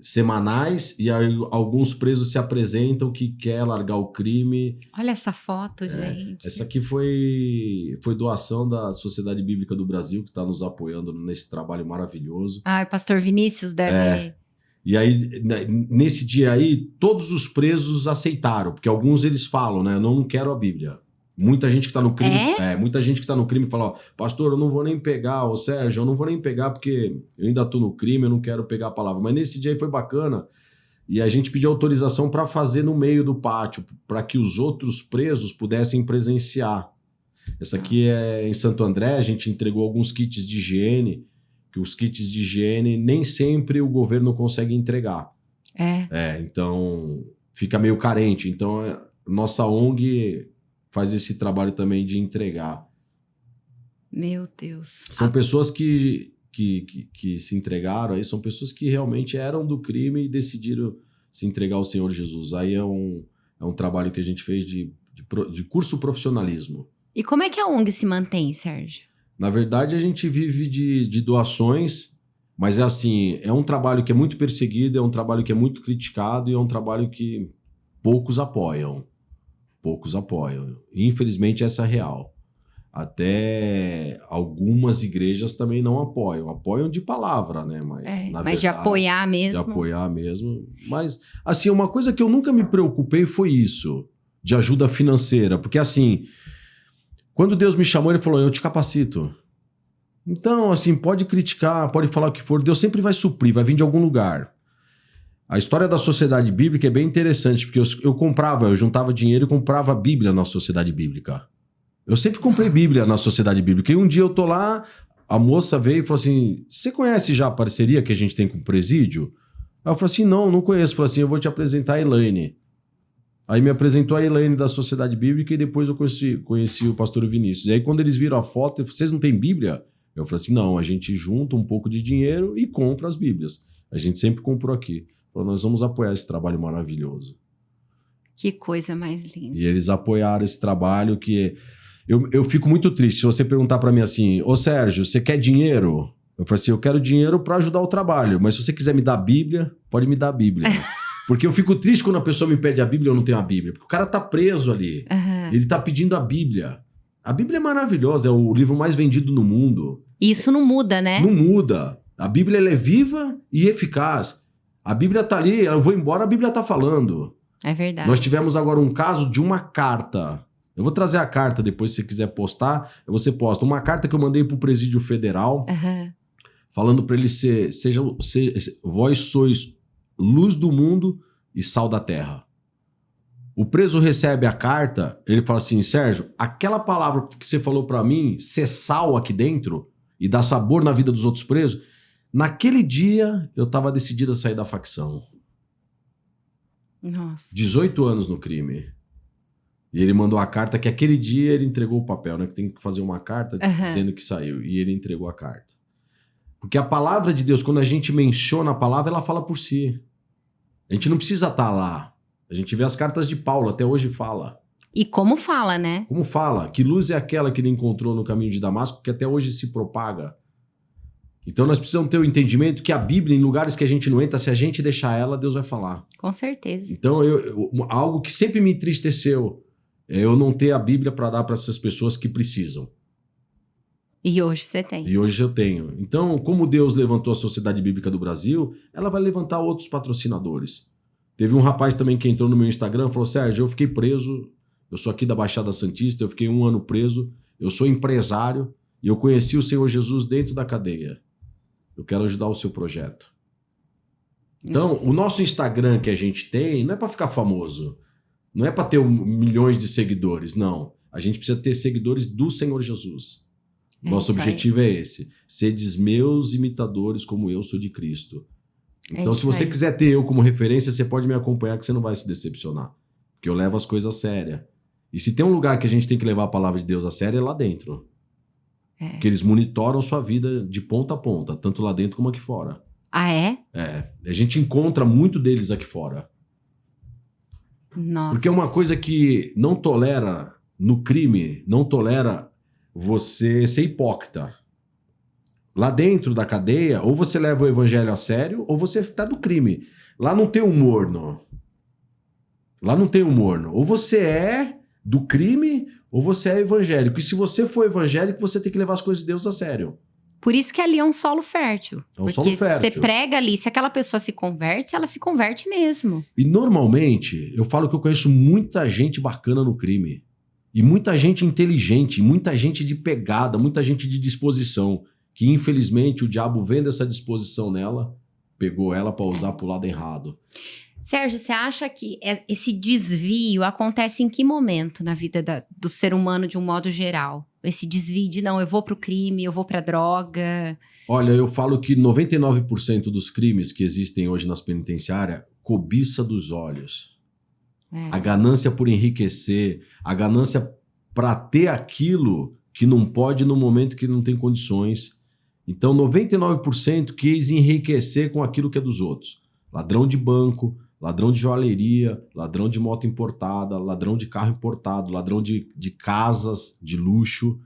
semanais e aí alguns presos se apresentam que quer largar o crime. Olha essa foto, gente. Essa aqui foi doação da Sociedade Bíblica do Brasil, que está nos apoiando nesse trabalho maravilhoso. Ah, o pastor Vinícius deve... E aí, nesse dia aí, todos os presos aceitaram, porque alguns eles falam, né? Eu não quero a Bíblia. Muita gente que tá no crime... muita gente que tá no crime fala, ó, pastor, eu não vou nem pegar, ô Sérgio, eu não vou nem pegar porque eu ainda tô no crime, eu não quero pegar a palavra. Mas nesse dia aí foi bacana e a gente pediu autorização para fazer no meio do pátio, para que os outros presos pudessem presenciar. Essa aqui é em Santo André, a gente entregou alguns kits de higiene, que os kits de higiene nem sempre o governo consegue entregar. Então fica meio carente. Então nossa ONG faz esse trabalho também de entregar. Meu Deus. São pessoas que se entregaram, aí são pessoas que realmente eram do crime e decidiram se entregar ao Senhor Jesus. Aí é um trabalho que a gente fez de curso profissionalismo. E como é que a ONG se mantém, Sérgio? Na verdade, a gente vive de doações, mas é assim, é um trabalho que é muito perseguido, é um trabalho que é muito criticado e é um trabalho que poucos apoiam. Poucos apoiam. Infelizmente, essa é real. Até algumas igrejas também não apoiam. Apoiam de palavra, né? Mas de apoiar mesmo. De apoiar mesmo. Mas, assim, uma coisa que eu nunca me preocupei foi isso, de ajuda financeira. Porque, assim, quando Deus me chamou, ele falou, eu te capacito. Então, assim, pode criticar, pode falar o que for, Deus sempre vai suprir, vai vir de algum lugar. A história da Sociedade Bíblica é bem interessante, porque eu juntava dinheiro e comprava Bíblia na Sociedade Bíblica. Eu sempre comprei Bíblia na Sociedade Bíblica. E um dia eu tô lá, a moça veio e falou assim, você conhece já a parceria que a gente tem com o presídio? Aí eu falei assim, não conheço. Falei assim, eu vou te apresentar a Elaine. Aí me apresentou a Elaine da Sociedade Bíblica e depois eu conheci o pastor Vinícius. E aí quando eles viram a foto, vocês não têm Bíblia? Eu falei assim, não, a gente junta um pouco de dinheiro e compra as Bíblias. A gente sempre comprou aqui. Falou, nós vamos apoiar esse trabalho maravilhoso. Que coisa mais linda. E eles apoiaram esse trabalho que... Eu fico muito triste se você perguntar para mim assim, ô Sérgio, você quer dinheiro? Eu falei assim, eu quero dinheiro para ajudar o trabalho, mas se você quiser me dar a Bíblia, pode me dar a Bíblia. Porque eu fico triste quando a pessoa me pede a Bíblia e eu não tenho a Bíblia. Porque o cara tá preso ali. Uhum. Ele tá pedindo a Bíblia. A Bíblia é maravilhosa, é o livro mais vendido no mundo. Isso não muda, né? Não muda. A Bíblia ela é viva e eficaz. A Bíblia tá ali, eu vou embora, a Bíblia tá falando. É verdade. Nós tivemos agora um caso de uma carta. Eu vou trazer a carta depois, se você quiser postar, você posta. Uma carta que eu mandei pro Presídio Federal, falando para ele vós sois luz do mundo e sal da terra. O preso recebe a carta, ele fala assim, Sérgio, aquela palavra que você falou para mim, ser sal aqui dentro e dar sabor na vida dos outros presos, naquele dia eu estava decidido a sair da facção. Nossa. 18 anos no crime. E ele mandou a carta que aquele dia ele entregou o papel, né? Que tem que fazer uma carta dizendo que saiu. E ele entregou a carta. Porque a palavra de Deus, quando a gente menciona a palavra, ela fala por si. A gente não precisa estar lá. A gente vê as cartas de Paulo, até hoje fala. E como fala, né? Como fala? Que luz é aquela que ele encontrou no caminho de Damasco, que até hoje se propaga. Então nós precisamos ter o entendimento que a Bíblia, em lugares que a gente não entra, se a gente deixar ela, Deus vai falar. Com certeza. Então algo que sempre me entristeceu é eu não ter a Bíblia para dar para essas pessoas que precisam. E hoje você tem. E hoje eu tenho. Então, como Deus levantou a Sociedade Bíblica do Brasil, ela vai levantar outros patrocinadores. Teve um rapaz também que entrou no meu Instagram e falou, Sérgio, eu fiquei preso, eu sou aqui da Baixada Santista, eu fiquei 1 ano preso, eu sou empresário e eu conheci o Senhor Jesus dentro da cadeia. Eu quero ajudar o seu projeto. Então, o nosso Instagram que a gente tem não é para ficar famoso. Não é para ter milhões de seguidores, não. A gente precisa ter seguidores do Senhor Jesus. Nosso objetivo é esse. Sedes meus imitadores como eu sou de Cristo. Então, se você quiser ter eu como referência, você pode me acompanhar que você não vai se decepcionar. Porque eu levo as coisas a sério. E se tem um lugar que a gente tem que levar a palavra de Deus a sério, é lá dentro. Porque eles monitoram sua vida de ponta a ponta, tanto lá dentro como aqui fora. Ah, é? É. A gente encontra muito deles aqui fora. Nossa. Porque é uma coisa que não tolera no crime, não tolera você ser hipócrita. Lá dentro da cadeia, ou você leva o evangelho a sério, ou você tá do crime. Lá não tem humor, não. Lá não tem humor, não. Ou você é do crime, ou você é evangélico. E se você for evangélico, você tem que levar as coisas de Deus a sério. Por isso que ali é um solo fértil. É um porque solo fértil. você prega ali, se aquela pessoa se converte, ela se converte mesmo. E normalmente, eu falo que eu conheço muita gente bacana no crime. E muita gente inteligente, muita gente de pegada, muita gente de disposição. Que infelizmente o diabo, vendo essa disposição nela, pegou ela para usar pro lado errado. Sérgio, você acha que esse desvio acontece em que momento na vida do ser humano de um modo geral? Esse desvio de, não, eu vou pro crime, eu vou pra droga. Olha, eu falo que 99% dos crimes que existem hoje nas penitenciárias, cobiça dos olhos. A ganância por enriquecer, a ganância para ter aquilo que não pode no momento que não tem condições. Então, 99% quis enriquecer com aquilo que é dos outros. Ladrão de banco, ladrão de joalheria, ladrão de moto importada, ladrão de carro importado, ladrão de casas de luxo.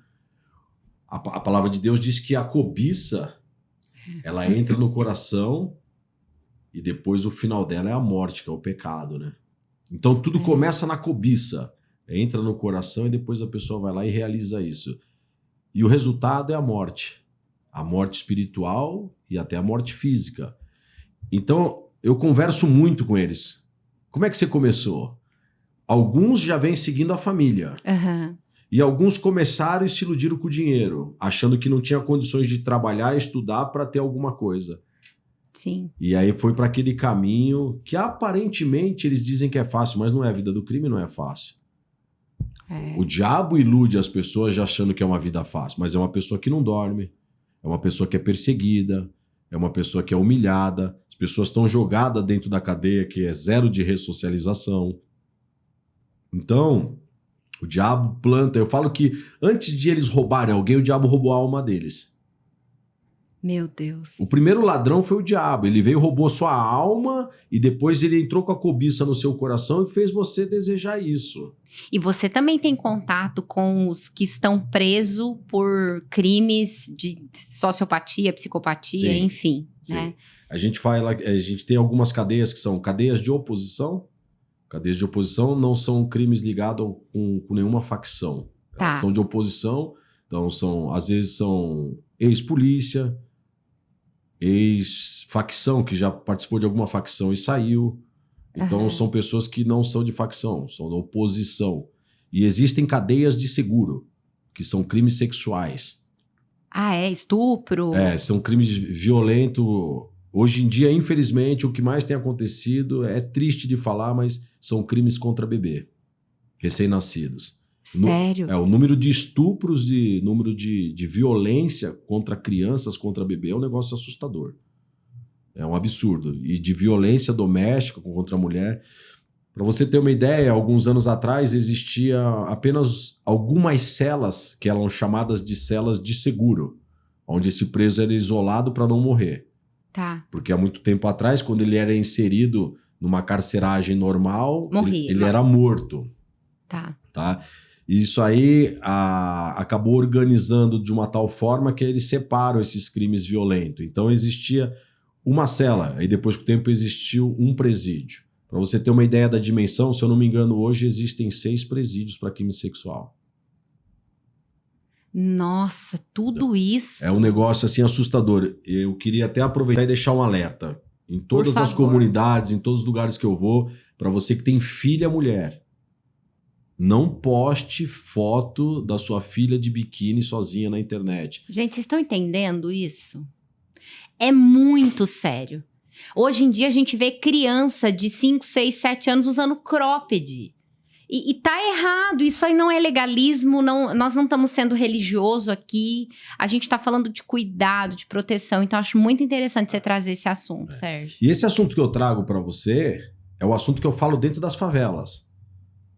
A palavra de Deus diz que a cobiça, ela entra no coração e depois o final dela é a morte, que é o pecado, né? Então tudo começa na cobiça. Entra no coração e depois a pessoa vai lá e realiza isso. E o resultado é a morte. A morte espiritual e até a morte física. Então, eu converso muito com eles. Como é que você começou? Alguns já vêm seguindo a família. Uhum. E alguns começaram e se iludiram com o dinheiro, achando que não tinha condições de trabalhar e estudar para ter alguma coisa. Sim. E aí foi para aquele caminho que aparentemente eles dizem que é fácil, mas não é. A vida do crime não é fácil. O diabo ilude as pessoas já achando que é uma vida fácil, mas é uma pessoa que não dorme, é uma pessoa que é perseguida, é uma pessoa que é humilhada. As pessoas estão jogadas dentro da cadeia, que é zero de ressocialização. Então, o diabo planta. Eu falo que antes de eles roubarem alguém, o diabo roubou a alma deles. Meu Deus. O primeiro ladrão foi o diabo. Ele veio, roubou sua alma e depois ele entrou com a cobiça no seu coração e fez você desejar isso. E você também tem contato com os que estão presos por crimes de sociopatia, psicopatia, Sim, enfim, sim. né? A gente tem algumas cadeias que são cadeias de oposição. Cadeias de oposição não são crimes ligados com nenhuma facção. Tá. Elas são de oposição, então às vezes são ex-polícia, ex-facção, que já participou de alguma facção e saiu. Então são pessoas que não são de facção, são da oposição. E existem cadeias de seguro, que são crimes sexuais. Ah, é? Estupro? São crimes violentos. Hoje em dia, infelizmente, o que mais tem acontecido, é triste de falar, mas são crimes contra bebê, recém-nascidos. Sério? O número de estupros, número de violência contra crianças, contra bebê, é um negócio assustador. É um absurdo. E de violência doméstica contra a mulher. Para você ter uma ideia, alguns anos atrás existia apenas algumas celas, que eram chamadas de celas de seguro, onde esse preso era isolado para não morrer. Tá. Porque há muito tempo atrás, quando ele era inserido numa carceragem normal, ele era morto. Tá? E isso aí acabou organizando de uma tal forma que eles separam esses crimes violentos. Então existia uma cela, aí depois com o tempo existiu um presídio. Para você ter uma ideia da dimensão, se eu não me engano, hoje existem 6 presídios para crime sexual. Nossa, tudo isso. É um negócio assim assustador. Eu queria até aproveitar e deixar um alerta em todas as comunidades, em todos os lugares que eu vou, para você que tem filha mulher. Não poste foto da sua filha de biquíni sozinha na internet. Gente, vocês estão entendendo isso? É muito sério. Hoje em dia a gente vê criança de 5, 6, 7 anos usando cropped. E tá errado, isso aí não é legalismo, nós não estamos sendo religioso aqui, a gente tá falando de cuidado, de proteção, então acho muito interessante você trazer esse assunto, Sérgio. E esse assunto que eu trago para você é o assunto que eu falo dentro das favelas.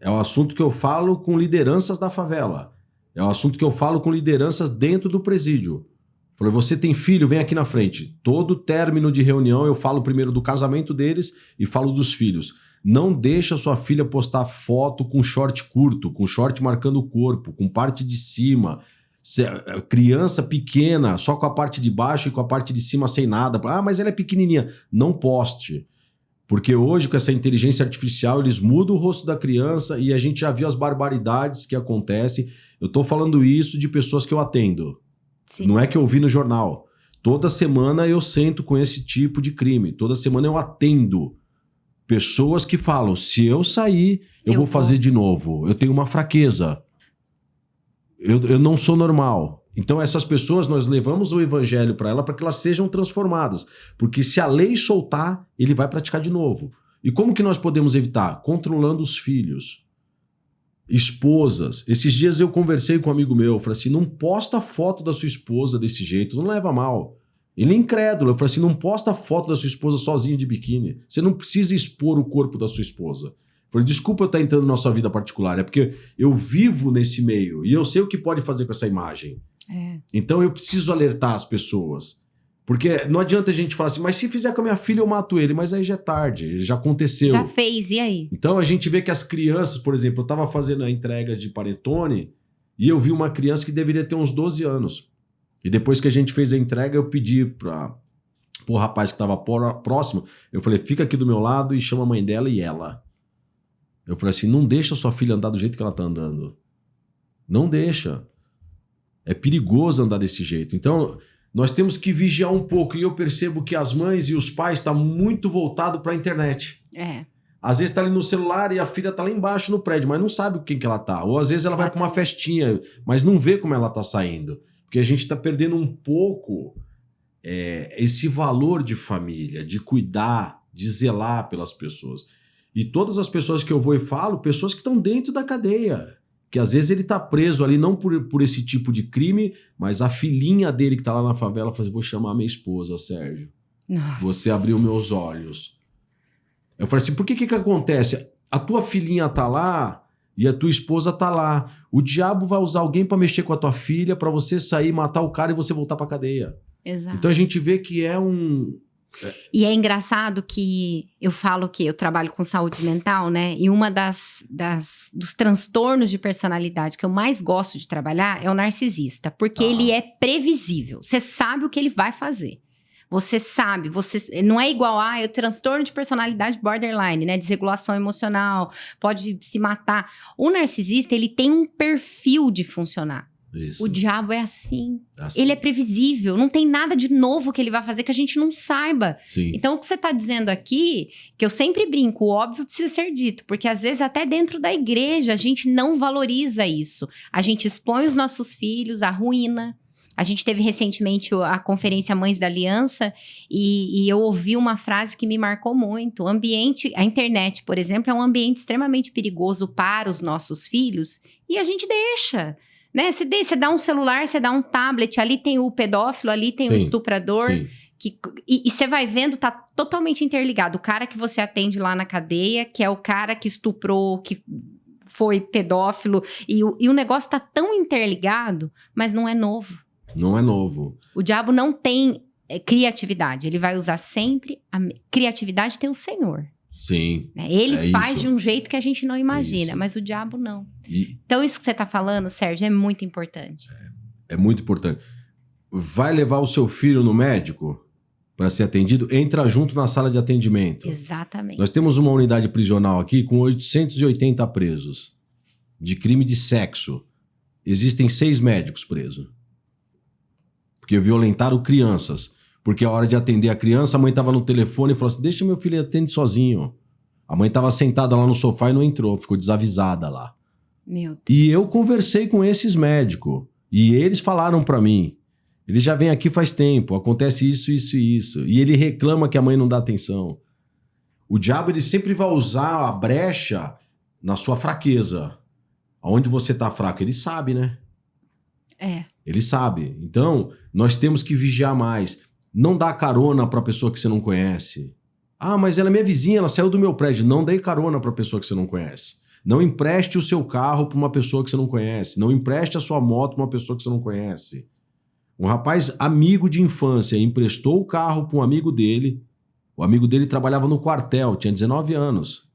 É o assunto que eu falo com lideranças da favela. É o assunto que eu falo com lideranças dentro do presídio. Falei, você tem filho? Vem aqui na frente. Todo término de reunião eu falo primeiro do casamento deles e falo dos filhos. Não deixa sua filha postar foto com short curto, com short marcando o corpo, com parte de cima. Criança pequena, só com a parte de baixo e com a parte de cima sem nada. Ah, mas ela é pequenininha. Não poste. Porque hoje, com essa inteligência artificial, eles mudam o rosto da criança e a gente já viu as barbaridades que acontecem. Eu tô falando isso de pessoas que eu atendo. Sim. Não é que eu vi no jornal. Toda semana eu sento com esse tipo de crime. Toda semana eu atendo pessoas que falam, se eu sair, eu vou fazer de novo. Eu tenho uma fraqueza. Eu não sou normal. Então essas pessoas, nós levamos o evangelho para ela para que elas sejam transformadas. Porque se a lei soltar, ele vai praticar de novo. E como que nós podemos evitar? Controlando os filhos. Esposas. Esses dias eu conversei com um amigo meu, eu falei assim, não posta foto da sua esposa desse jeito, não leva mal. Ele é incrédulo, eu falei assim, não posta foto da sua esposa sozinha de biquíni. Você não precisa expor o corpo da sua esposa. Eu falei, desculpa eu estar entrando na sua vida particular, é porque eu vivo nesse meio e eu sei o que pode fazer com essa imagem. Então eu preciso alertar as pessoas. Porque não adianta a gente falar assim, mas se fizer com a minha filha eu mato ele, mas aí já é tarde, já aconteceu. Já fez, e aí? Então a gente vê que as crianças, por exemplo, eu estava fazendo a entrega de panetone e eu vi uma criança que deveria ter uns 12 anos. E depois que a gente fez a entrega, eu pedi para o rapaz que estava próximo, eu falei, fica aqui do meu lado e chama a mãe dela e ela. Eu falei assim, não deixa sua filha andar do jeito que ela está andando. Não deixa. É perigoso andar desse jeito. Então, nós temos que vigiar um pouco. E eu percebo que as mães e os pais estão muito voltados para a internet. Às vezes está ali no celular e a filha está lá embaixo no prédio, mas não sabe com quem que ela está. Ou às vezes ela vai para uma festinha, mas não vê como ela está saindo. Porque a gente está perdendo um pouco esse valor de família, de cuidar, de zelar pelas pessoas. E todas as pessoas que eu vou e falo, pessoas que estão dentro da cadeia. Que às vezes ele tá preso ali não por esse tipo de crime, mas a filhinha dele que tá lá na favela fala, vou chamar minha esposa, Sérgio. Nossa. Você abriu meus olhos. Eu falei assim, por que acontece? A tua filhinha tá lá e a tua esposa tá lá. O diabo vai usar alguém para mexer com a tua filha, para você sair, matar o cara e você voltar pra cadeia. Exato. Então a gente vê que é um... E é engraçado que eu falo que eu trabalho com saúde mental, né? E uma dos transtornos de personalidade que eu mais gosto de trabalhar é o narcisista. Porque ele é previsível. Você sabe o que ele vai fazer. Você sabe, não é igual o transtorno de personalidade borderline, né? Desregulação emocional, pode se matar. O narcisista, ele tem um perfil de funcionar. Isso. O diabo é assim. Ele é previsível. Não tem nada de novo que ele vai fazer que a gente não saiba. Sim. Então, o que você está dizendo aqui, que eu sempre brinco, o óbvio precisa ser dito. Porque, às vezes, até dentro da igreja, a gente não valoriza isso. A gente expõe os nossos filhos à ruína. A gente teve recentemente a conferência Mães da Aliança e eu ouvi uma frase que me marcou muito. A internet, por exemplo, é um ambiente extremamente perigoso para os nossos filhos e a gente deixa... Né? Você dá um celular, você dá um tablet, ali tem o pedófilo, ali tem o estuprador. E você vai vendo, tá totalmente interligado. O cara que você atende lá na cadeia, que é o cara que estuprou, que foi pedófilo. E o negócio tá tão interligado, mas não é novo. Não é novo. O diabo não tem criatividade. Ele vai usar sempre... Criatividade tem o Senhor. Sim. Ele faz de um jeito que a gente não imagina, mas o diabo não. Então isso que você tá falando, Sérgio, é muito importante. É muito importante. Vai levar o seu filho no médico para ser atendido? Entra junto na sala de atendimento. Exatamente. Nós temos uma unidade prisional aqui com 880 presos de crime de sexo. Existem 6 médicos presos. Porque violentaram crianças. Porque a hora de atender a criança, a mãe estava no telefone e falou assim, deixa meu filho atender sozinho. A mãe estava sentada lá no sofá e não entrou, ficou desavisada lá. Meu Deus. E eu conversei com esses médicos. E eles falaram para mim, ele já vem aqui faz tempo, acontece isso, isso e isso. E ele reclama que a mãe não dá atenção. O diabo, ele sempre vai usar a brecha na sua fraqueza. Aonde você tá fraco, ele sabe, né? Ele sabe. Então, nós temos que vigiar mais. Não dá carona para pessoa que você não conhece. Ah, mas ela é minha vizinha, ela saiu do meu prédio. Não dê carona para pessoa que você não conhece. Não empreste o seu carro para uma pessoa que você não conhece. Não empreste a sua moto para uma pessoa que você não conhece. Um rapaz amigo de infância emprestou o carro para um amigo dele. O amigo dele trabalhava no quartel, tinha 19 anos.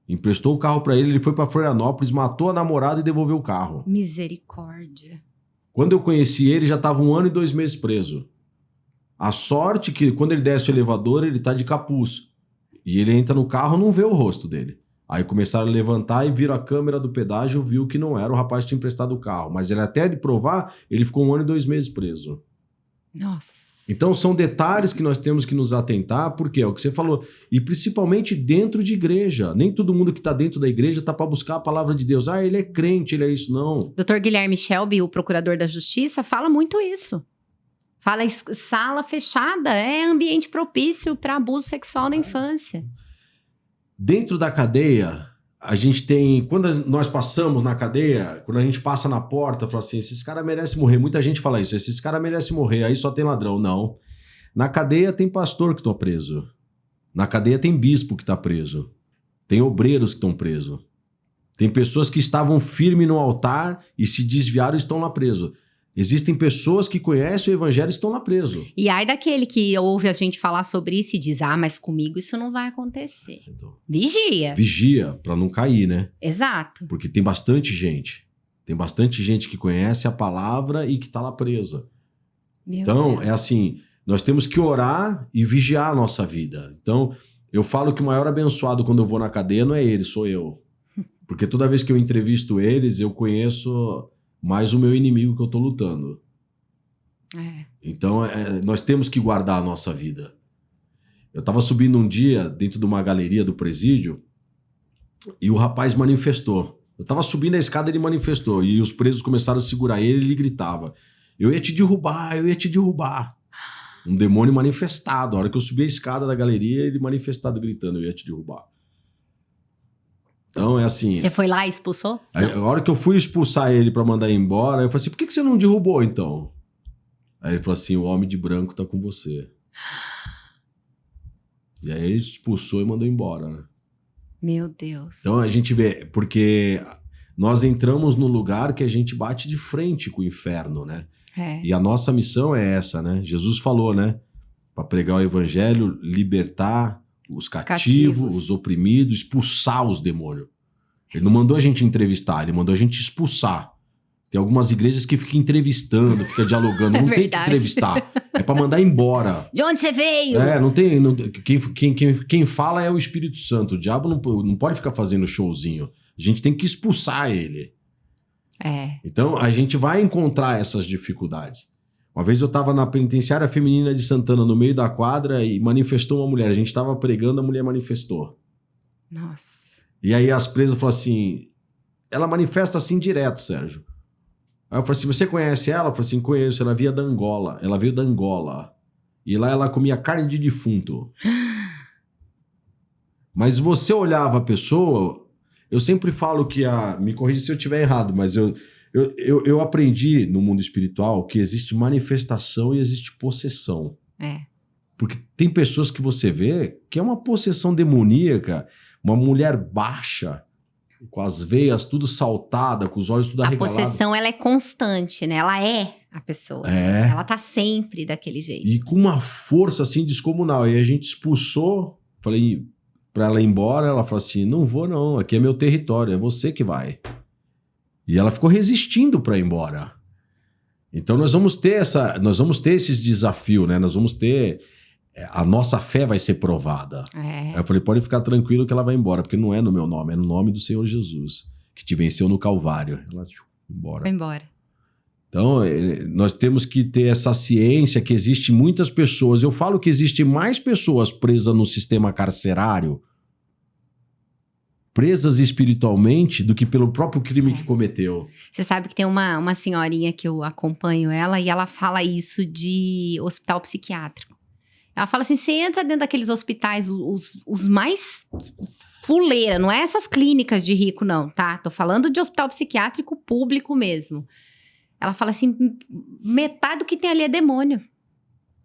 Emprestou o carro para ele foi para Florianópolis, matou a namorada e devolveu o carro. Misericórdia. Quando eu conheci ele, já estava 1 ano e 2 meses preso. A sorte que quando ele desce o elevador, ele tá de capuz. E ele entra no carro, não vê o rosto dele. Aí começaram a levantar e viram a câmera do pedágio, viu que não era o rapaz que tinha emprestado o carro. Mas ele até de provar, ele ficou 1 ano e 2 meses preso. Nossa. Então são detalhes que nós temos que nos atentar, porque é o que você falou. E principalmente dentro de igreja. Nem todo mundo que está dentro da igreja está para buscar a palavra de Deus. Ah, ele é crente, ele é isso. Não. Dr. Guilherme Shelby, o procurador da Justiça, fala muito isso. Fala, sala fechada é ambiente propício para abuso sexual na infância. Dentro da cadeia, a gente tem... Quando nós passamos na cadeia, quando a gente passa na porta, fala assim, esses caras merecem morrer. Muita gente fala isso, esses caras merecem morrer, aí só tem ladrão. Não. Na cadeia tem pastor que está preso. Na cadeia tem bispo que está preso. Tem obreiros que estão presos. Tem pessoas que estavam firmes no altar e se desviaram e estão lá presos. Existem pessoas que conhecem o evangelho e estão lá presos. E ai daquele que ouve a gente falar sobre isso e diz, mas comigo isso não vai acontecer. Então, Vigia. vigia, para não cair, né? Exato. Porque tem bastante gente. Tem bastante gente que conhece a palavra e que está lá presa. Meu Então, Deus. é assim, nós temos que orar e vigiar a nossa vida. Então, eu falo que o maior abençoado quando eu vou na cadeia não é ele, sou eu. Porque toda vez que eu entrevisto eles, eu conheço mais o meu inimigo que eu tô lutando. Então, nós temos que guardar a nossa vida. Eu tava subindo um dia dentro de uma galeria do presídio e o rapaz manifestou. Eu tava subindo a escada e ele manifestou. E os presos começaram a segurar ele e ele gritava, eu ia te derrubar, eu ia te derrubar. Um demônio manifestado. A hora que eu subi a escada da galeria, ele manifestado gritando, eu ia te derrubar. Então, é assim... Você foi lá e expulsou? A hora que eu fui expulsar ele pra mandar ele embora, eu falei assim, por que você não derrubou, então? Aí ele falou assim, o homem de branco tá com você. E aí ele expulsou e mandou embora, né? Meu Deus. Então, a gente vê, porque nós entramos num lugar que a gente bate de frente com o inferno, né? E a nossa missão é essa, né? Jesus falou, né? Pra pregar o evangelho, libertar os cativos, os oprimidos, expulsar os demônios. Ele não mandou a gente entrevistar, ele mandou a gente expulsar. Tem algumas igrejas que ficam entrevistando, ficam dialogando. Não tem que entrevistar. É pra mandar embora. De onde você veio? Não tem. Quem fala é o Espírito Santo. O diabo não pode ficar fazendo showzinho. A gente tem que expulsar ele. Então, a gente vai encontrar essas dificuldades. Uma vez eu estava na penitenciária feminina de Santana, no meio da quadra, e manifestou uma mulher. A gente estava pregando, a mulher manifestou. Nossa. E aí as presas falaram assim, ela manifesta assim direto, Sérgio. Aí eu falei assim, você conhece ela? Eu falei assim, conheço, ela veio da Angola. Ela veio da Angola. E lá ela comia carne de defunto. Mas você olhava a pessoa, eu sempre falo que me corrija se eu estiver errado, mas eu aprendi no mundo espiritual que existe manifestação e existe possessão. Porque tem pessoas que você vê que é uma possessão demoníaca, uma mulher baixa, com as veias tudo saltada, com os olhos tudo arregalados. A possessão, ela é constante, né? Ela é a pessoa. Ela tá sempre daquele jeito. E com uma força assim descomunal. E a gente expulsou, falei pra ela ir embora, ela falou assim, não vou não, aqui é meu território, é você que vai. E ela ficou resistindo para ir embora. Então nós vamos ter esses desafios, né? Nós vamos ter... A nossa fé vai ser provada. Aí eu falei, pode ficar tranquilo que ela vai embora, porque não é no meu nome, é no nome do Senhor Jesus, que te venceu no Calvário. Ela embora. Foi embora. Então, nós temos que ter essa ciência que existe muitas pessoas. Eu falo que existe mais pessoas presas no sistema carcerário, presas espiritualmente, do que pelo próprio crime que cometeu. Você sabe que tem uma senhorinha que eu acompanho ela e ela fala isso de hospital psiquiátrico. Ela fala assim, você entra dentro daqueles hospitais, os mais fuleira, não é essas clínicas de rico não, tá? Tô falando de hospital psiquiátrico público mesmo. Ela fala assim, metade do que tem ali é demônio.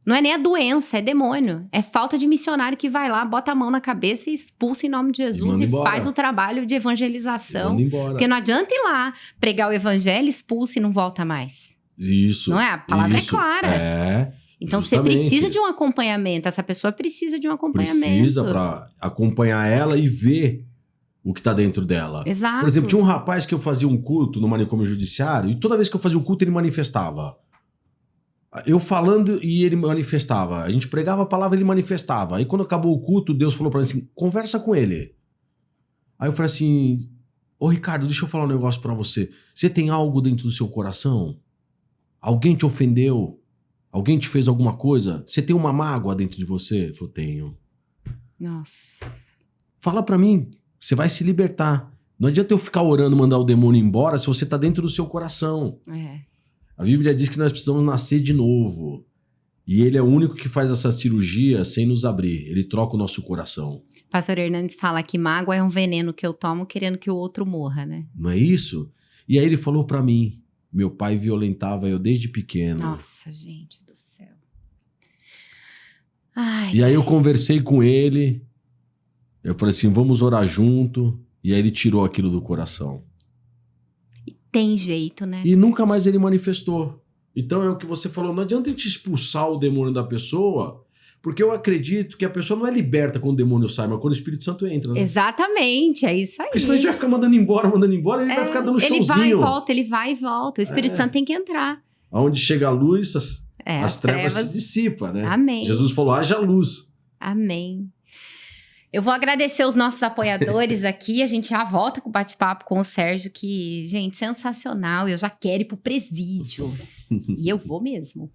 Não é nem a doença, é demônio. É falta de missionário que vai lá, bota a mão na cabeça e expulsa em nome de Jesus e faz o trabalho de evangelização. Porque não adianta ir lá, pregar o evangelho, expulsa e não volta mais. Isso. Não é? A palavra é clara. Então Justamente. você precisa de um acompanhamento. Essa pessoa precisa de um acompanhamento. Precisa para acompanhar ela e ver o que tá dentro dela. Exato. Por exemplo, tinha um rapaz que eu fazia um culto no manicômio judiciário e toda vez que eu fazia o culto ele manifestava. Eu falando e ele manifestava. A gente pregava a palavra e ele manifestava. Aí quando acabou o culto, Deus falou pra mim assim, conversa com ele. Aí eu falei assim, ô Ricardo, deixa eu falar um negócio pra você. Você tem algo dentro do seu coração? Alguém te ofendeu? Alguém te fez alguma coisa? Você tem uma mágoa dentro de você? Ele falou, tenho. Nossa. Fala pra mim, você vai se libertar. Não adianta eu ficar orando, mandar o demônio embora se você tá dentro do seu coração. A Bíblia diz que nós precisamos nascer de novo. E ele é o único que faz essa cirurgia sem nos abrir. Ele troca o nosso coração. Pastor Hernandes fala que mágoa é um veneno que eu tomo querendo que o outro morra, né? Não é isso? E aí ele falou pra mim, meu pai violentava eu desde pequeno. Nossa, gente do céu. Ai, e aí eu conversei com ele. Eu falei assim, vamos orar junto. E aí ele tirou aquilo do coração. Tem jeito, né? E nunca mais ele manifestou. Então é o que você falou, não adianta a gente expulsar o demônio da pessoa, porque eu acredito que a pessoa não é liberta quando o demônio sai, mas quando o Espírito Santo entra, né? Exatamente, é isso aí. Porque senão a gente vai ficar mandando embora, ele vai ficar dando showzinho. Ele vai e volta. O Espírito Santo tem que entrar. Onde chega a luz, as trevas se dissipam, né? Amém. Jesus falou, haja luz. Amém. Eu vou agradecer os nossos apoiadores aqui. A gente já volta com o bate-papo com o Sérgio, que, gente, sensacional. Eu já quero ir pro presídio. E eu vou mesmo.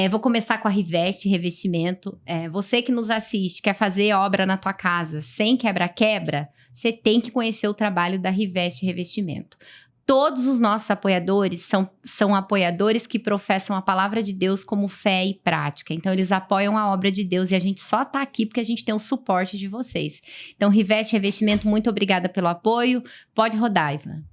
Vou começar com a Riveste Revestimento. Você que nos assiste, quer fazer obra na tua casa sem quebra-quebra, você tem que conhecer o trabalho da Riveste Revestimento. Todos os nossos apoiadores são apoiadores que professam a palavra de Deus como fé e prática. Então, eles apoiam a obra de Deus e a gente só tá aqui porque a gente tem o suporte de vocês. Então, Riveste Revestimento, muito obrigada pelo apoio. Pode rodar, Ivan.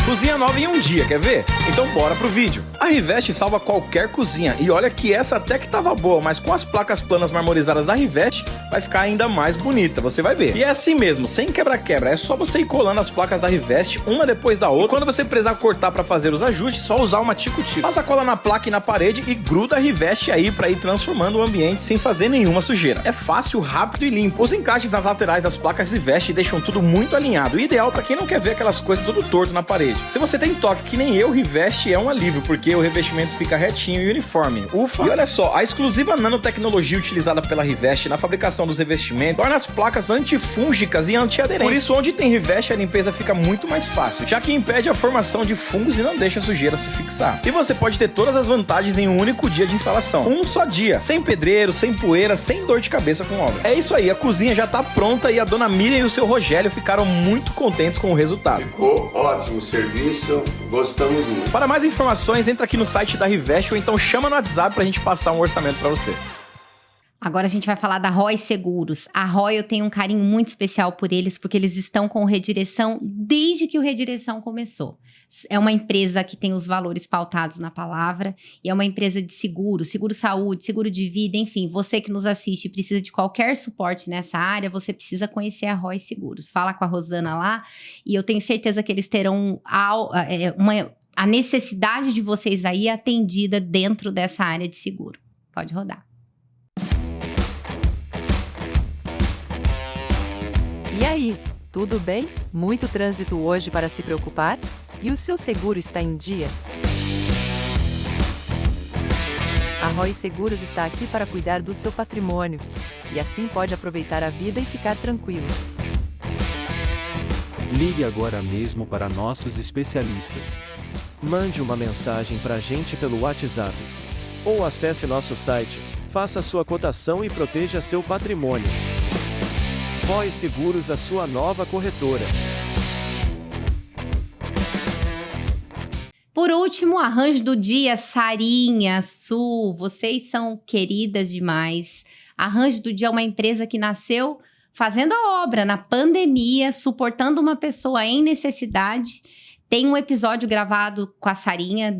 Cozinha nova em um dia, quer ver? Então bora pro vídeo. A Riveste salva qualquer cozinha. E olha que essa até que tava boa, mas com as placas planas marmorizadas da Riveste, vai ficar ainda mais bonita, você vai ver. E é assim mesmo, sem quebra-quebra. É só você ir colando as placas da Riveste, uma depois da outra. E quando você precisar cortar pra fazer os ajustes, só usar uma tico-tico. Passa a cola na placa e na parede e gruda a Riveste aí pra ir transformando o ambiente sem fazer nenhuma sujeira. É fácil, rápido e limpo. Os encaixes nas laterais das placas Riveste deixam tudo muito alinhado. Ideal pra quem não quer ver aquelas coisas tudo torto na parede. Se você tem toque que nem eu, Riveste é um alívio, porque o revestimento fica retinho e uniforme. Ufa! E olha só, a exclusiva nanotecnologia utilizada pela Riveste na fabricação dos revestimentos torna as placas antifúngicas e antiaderentes. Por isso, onde tem Riveste, a limpeza fica muito mais fácil, já que impede a formação de fungos e não deixa a sujeira se fixar. E você pode ter todas as vantagens em um único dia de instalação. Um só dia, sem pedreiro, sem poeira, sem dor de cabeça com obra. É isso aí, a cozinha já tá pronta e a dona Miriam e o seu Rogério ficaram muito contentes com o resultado. Ficou ótimo o serviço. Gostamos muito. Para mais informações, entra aqui no site da Riveste ou então chama no WhatsApp pra gente passar um orçamento pra você. Agora a gente vai falar da Roy Seguros. A Roy, eu tenho um carinho muito especial por eles, porque eles estão com o Redireção desde que o Redireção começou. É uma empresa que tem os valores pautados na palavra e é uma empresa de seguro-saúde, seguro de vida, enfim. Você que nos assiste e precisa de qualquer suporte nessa área, você precisa conhecer a Roy Seguros. Fala com a Rosana lá e eu tenho certeza que eles terão a necessidade de vocês aí atendida dentro dessa área de seguro. Pode rodar. E aí, tudo bem? Muito trânsito hoje para se preocupar? E o seu seguro está em dia? A Roy Seguros está aqui para cuidar do seu patrimônio. E assim pode aproveitar a vida e ficar tranquilo. Ligue agora mesmo para nossos especialistas. Mande uma mensagem para a gente pelo WhatsApp. Ou acesse nosso site, faça sua cotação e proteja seu patrimônio. Roy Seguros, a sua nova corretora. Por último, arranjo do dia, Sarinha, Su, vocês são queridas demais. Arranjo do dia é uma empresa que nasceu fazendo a obra na pandemia, suportando uma pessoa em necessidade. Tem um episódio gravado com a Sarinha,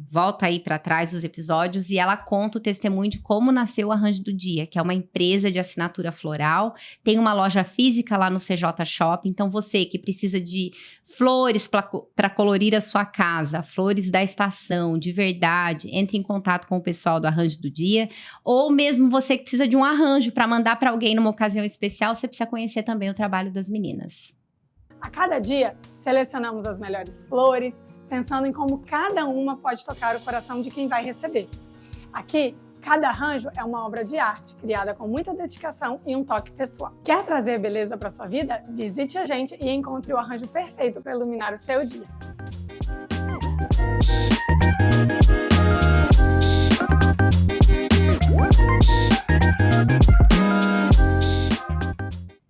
volta aí pra trás os episódios, e ela conta o testemunho de como nasceu o Arranjo do Dia, que é uma empresa de assinatura floral. Tem uma loja física lá no CJ Shop, então você que precisa de flores para colorir a sua casa, flores da estação, de verdade, entre em contato com o pessoal do Arranjo do Dia, ou mesmo você que precisa de um arranjo para mandar para alguém numa ocasião especial, você precisa conhecer também o trabalho das meninas. A cada dia, selecionamos as melhores flores, pensando em como cada uma pode tocar o coração de quem vai receber. Aqui, cada arranjo é uma obra de arte, criada com muita dedicação e um toque pessoal. Quer trazer beleza para sua vida? Visite a gente e encontre o arranjo perfeito para iluminar o seu dia.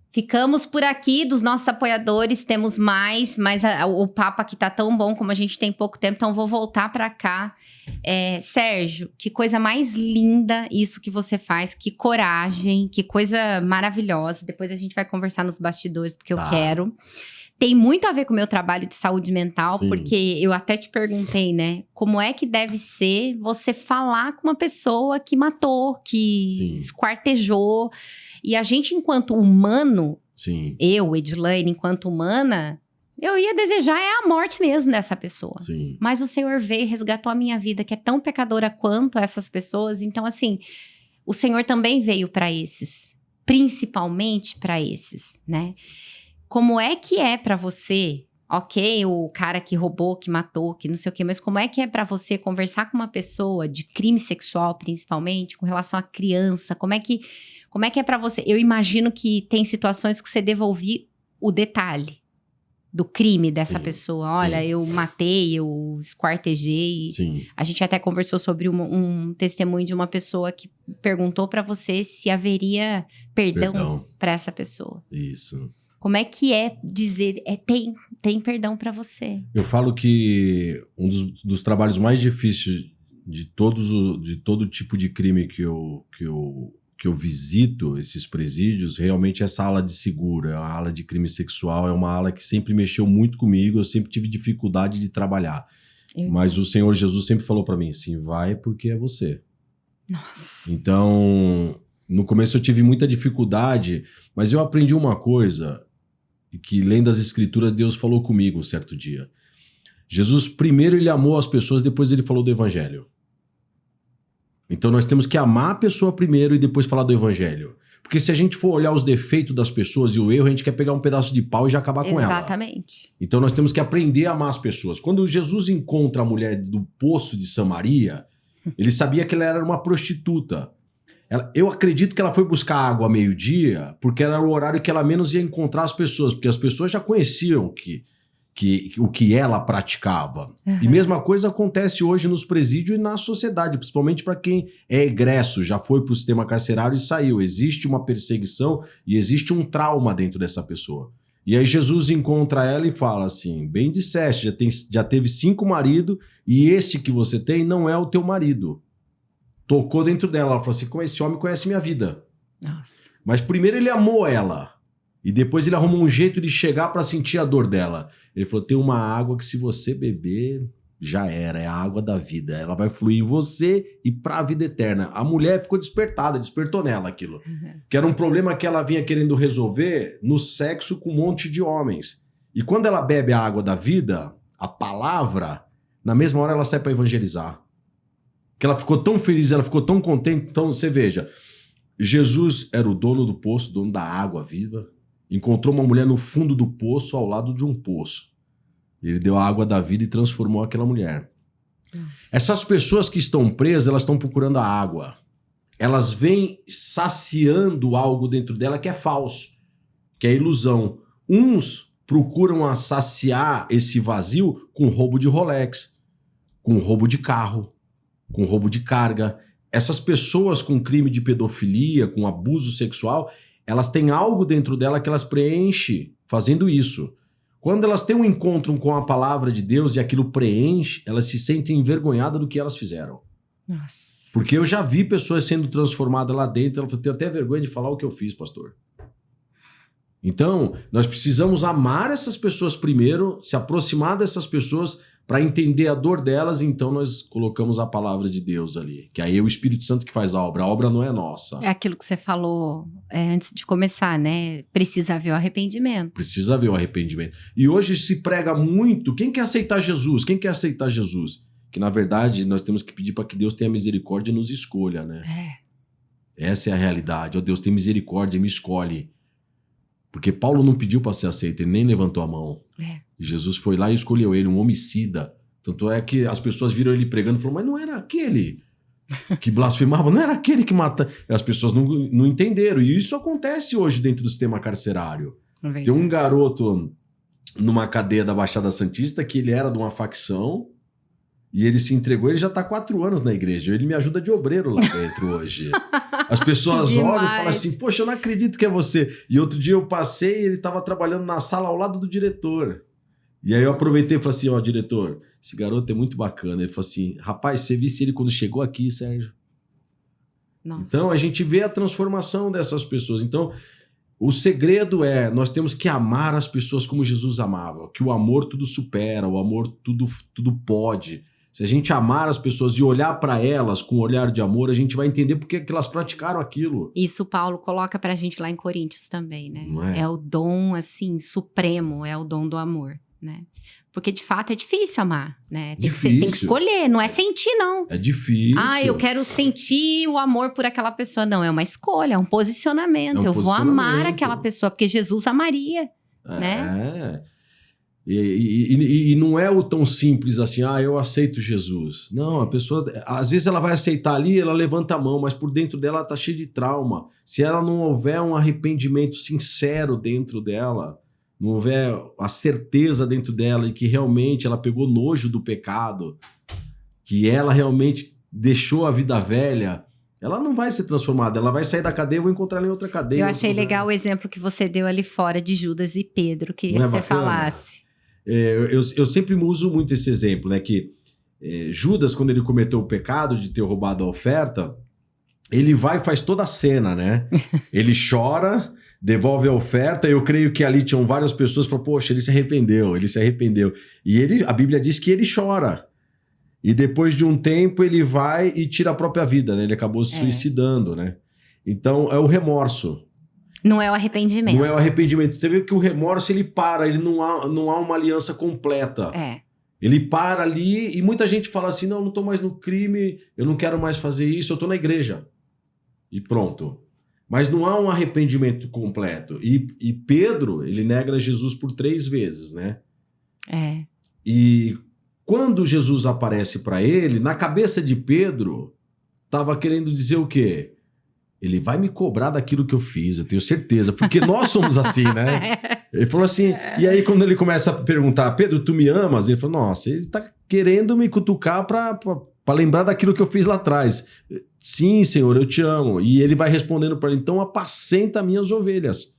Ficamos por aqui dos nossos apoiadores, temos mais, mas o papo aqui tá tão bom como a gente tem pouco tempo, então vou voltar para cá. Sérgio, que coisa mais linda isso que você faz, que coragem, que coisa maravilhosa. Depois a gente vai conversar nos bastidores, porque eu quero. Tem muito a ver com o meu trabalho de saúde mental, Sim. porque eu até te perguntei, né? Como é que deve ser você falar com uma pessoa que matou, que Sim. esquartejou. E a gente, enquanto humano, Sim. eu, Edilane, enquanto humana, eu ia desejar a morte mesmo dessa pessoa. Sim. Mas o Senhor veio e resgatou a minha vida, que é tão pecadora quanto essas pessoas. Então, assim, o Senhor também veio para esses, principalmente para esses, né? Como é que é para você, ok, o cara que roubou, que matou, que não sei o quê, mas como é que é para você conversar com uma pessoa de crime sexual, principalmente, com relação à criança? Como é que é para você? Eu imagino que tem situações que você deva ouvir o detalhe do crime dessa Sim, pessoa. Olha, sim. eu matei, eu esquartejei. Sim. A gente até conversou sobre um testemunho de uma pessoa que perguntou para você se haveria perdão para essa pessoa. Isso. Como é que é dizer, tem perdão para você? Eu falo que um dos trabalhos mais difíceis de todo tipo de crime que eu visito, esses presídios, realmente essa ala de seguro, a ala de crime sexual, é uma ala que sempre mexeu muito comigo, eu sempre tive dificuldade de trabalhar. Mas o Senhor Jesus sempre falou para mim assim, vai porque é você. Nossa. Então, no começo eu tive muita dificuldade, mas eu aprendi uma coisa, que lendo as escrituras, Deus falou comigo um certo dia. Jesus, primeiro ele amou as pessoas, depois ele falou do evangelho. Então nós temos que amar a pessoa primeiro e depois falar do evangelho. Porque se a gente for olhar os defeitos das pessoas e o erro, a gente quer pegar um pedaço de pau e já acabar com ela. Exatamente. Então nós temos que aprender a amar as pessoas. Quando Jesus encontra a mulher do poço de Samaria, ele sabia que ela era uma prostituta. Eu acredito que ela foi buscar água ao meio-dia, porque era o horário que ela menos ia encontrar as pessoas, porque as pessoas já conheciam o que ela praticava. Uhum. E mesma coisa acontece hoje nos presídios e na sociedade, principalmente para quem é egresso, já foi para o sistema carcerário e saiu. Existe uma perseguição e existe um trauma dentro dessa pessoa. E aí Jesus encontra ela e fala assim, bem disseste, já teve 5 maridos e este que você tem não é o teu marido. Tocou dentro dela, ela falou assim, esse homem conhece minha vida. Nossa. Mas primeiro ele amou ela. E depois ele arrumou um jeito de chegar para sentir a dor dela. Ele falou, tem uma água que se você beber, já era. É a água da vida. Ela vai fluir em você e para a vida eterna. A mulher ficou despertada, despertou nela aquilo. Uhum. Que era um problema que ela vinha querendo resolver no sexo com um monte de homens. E quando ela bebe a água da vida, a palavra, na mesma hora ela sai para evangelizar. Que ela ficou tão feliz, ela ficou tão contente. Então, você veja, Jesus era o dono do poço, dono da água viva. Encontrou uma mulher no fundo do poço, ao lado de um poço. Ele deu a água da vida e transformou aquela mulher. Nossa. Essas pessoas que estão presas, elas estão procurando a água. Elas vêm saciando algo dentro dela que é falso, que é ilusão. Uns procuram saciar esse vazio com roubo de Rolex, com roubo de carro, com roubo de carga. Essas pessoas com crime de pedofilia, com abuso sexual, elas têm algo dentro dela que elas preenchem fazendo isso. Quando elas têm um encontro com a palavra de Deus e aquilo preenche, elas se sentem envergonhadas do que elas fizeram. Nossa. Porque eu já vi pessoas sendo transformadas lá dentro, ela falou, tenho até vergonha de falar o que eu fiz, pastor. Então, nós precisamos amar essas pessoas primeiro, se aproximar dessas pessoas para entender a dor delas, então nós colocamos a palavra de Deus ali. Que aí é o Espírito Santo que faz a obra não é nossa. É aquilo que você falou antes de começar, né? Precisa haver o arrependimento. Precisa haver o arrependimento. E hoje se prega muito, quem quer aceitar Jesus? Quem quer aceitar Jesus? Que na verdade nós temos que pedir para que Deus tenha misericórdia e nos escolha, né? Essa é a realidade. Ó, Deus tem misericórdia e me escolhe. Porque Paulo não pediu para ser aceito, ele nem levantou a mão. Jesus foi lá e escolheu ele, um homicida. Tanto é que as pessoas viram ele pregando e falaram, mas não era aquele que blasfemava, não era aquele que mata. As pessoas não entenderam. E isso acontece hoje dentro do sistema carcerário. Tem um garoto numa cadeia da Baixada Santista que ele era de uma facção e ele se entregou, ele já está 4 anos na igreja. Ele me ajuda de obreiro lá dentro hoje. As pessoas olham e falam assim, poxa, eu não acredito que é você. E outro dia eu passei e ele estava trabalhando na sala ao lado do diretor. E aí eu aproveitei e falei assim, ó, diretor, esse garoto é muito bacana. Ele falou assim, rapaz, você visse ele quando chegou aqui, Sérgio? Nossa. Então a gente vê a transformação dessas pessoas. Então o segredo é, nós temos que amar as pessoas como Jesus amava. Que o amor tudo supera, o amor tudo pode. Se a gente amar as pessoas e olhar para elas com um olhar de amor, a gente vai entender porque que elas praticaram aquilo. Isso Paulo coloca pra gente lá em Coríntios também, né? Não é? É o dom, assim, supremo, é o dom do amor, né? Porque, de fato, é difícil amar, né? Tem que escolher, não é sentir, não. É difícil. Eu quero sentir o amor por aquela pessoa. Não, é uma escolha, é um posicionamento. Eu vou amar aquela pessoa, porque Jesus amaria, né? E não é o tão simples assim, eu aceito Jesus. Não, a pessoa, às vezes ela vai aceitar ali, ela levanta a mão, mas por dentro dela ela tá cheia de trauma. Se ela não houver um arrependimento sincero dentro dela, não houver a certeza dentro dela e que realmente ela pegou nojo do pecado, que ela realmente deixou a vida velha, ela não vai ser transformada, ela vai sair da cadeia e vou encontrar ela em outra cadeia. Eu achei legal o exemplo que você deu ali fora de Judas e Pedro, queria que você falasse. Eu sempre uso muito esse exemplo, né? Que Judas, quando ele cometeu o pecado de ter roubado a oferta, ele vai e faz toda a cena, né? Ele chora, devolve a oferta. Eu creio que ali tinham várias pessoas que falaram, poxa, ele se arrependeu. E a Bíblia diz que ele chora. E depois de um tempo ele vai e tira a própria vida, né? Ele acabou se suicidando, né? Então é o remorso. Não é o arrependimento. Não é o arrependimento. Você vê que o remorso, ele para, ele não há uma aliança completa. Ele para ali e muita gente fala assim, não tô mais no crime, eu não quero mais fazer isso, eu tô na igreja. E pronto. Mas não há um arrependimento completo. E Pedro, ele nega Jesus por 3 vezes, né? E quando Jesus aparece para ele, na cabeça de Pedro, estava querendo dizer o quê? Ele vai me cobrar daquilo que eu fiz, eu tenho certeza. Porque nós somos assim, né? Ele falou assim... E aí, quando ele começa a perguntar, Pedro, tu me amas? Ele falou, nossa, ele tá querendo me cutucar para lembrar daquilo que eu fiz lá atrás. Sim, Senhor, eu te amo. E ele vai respondendo para ele, então apacenta minhas ovelhas.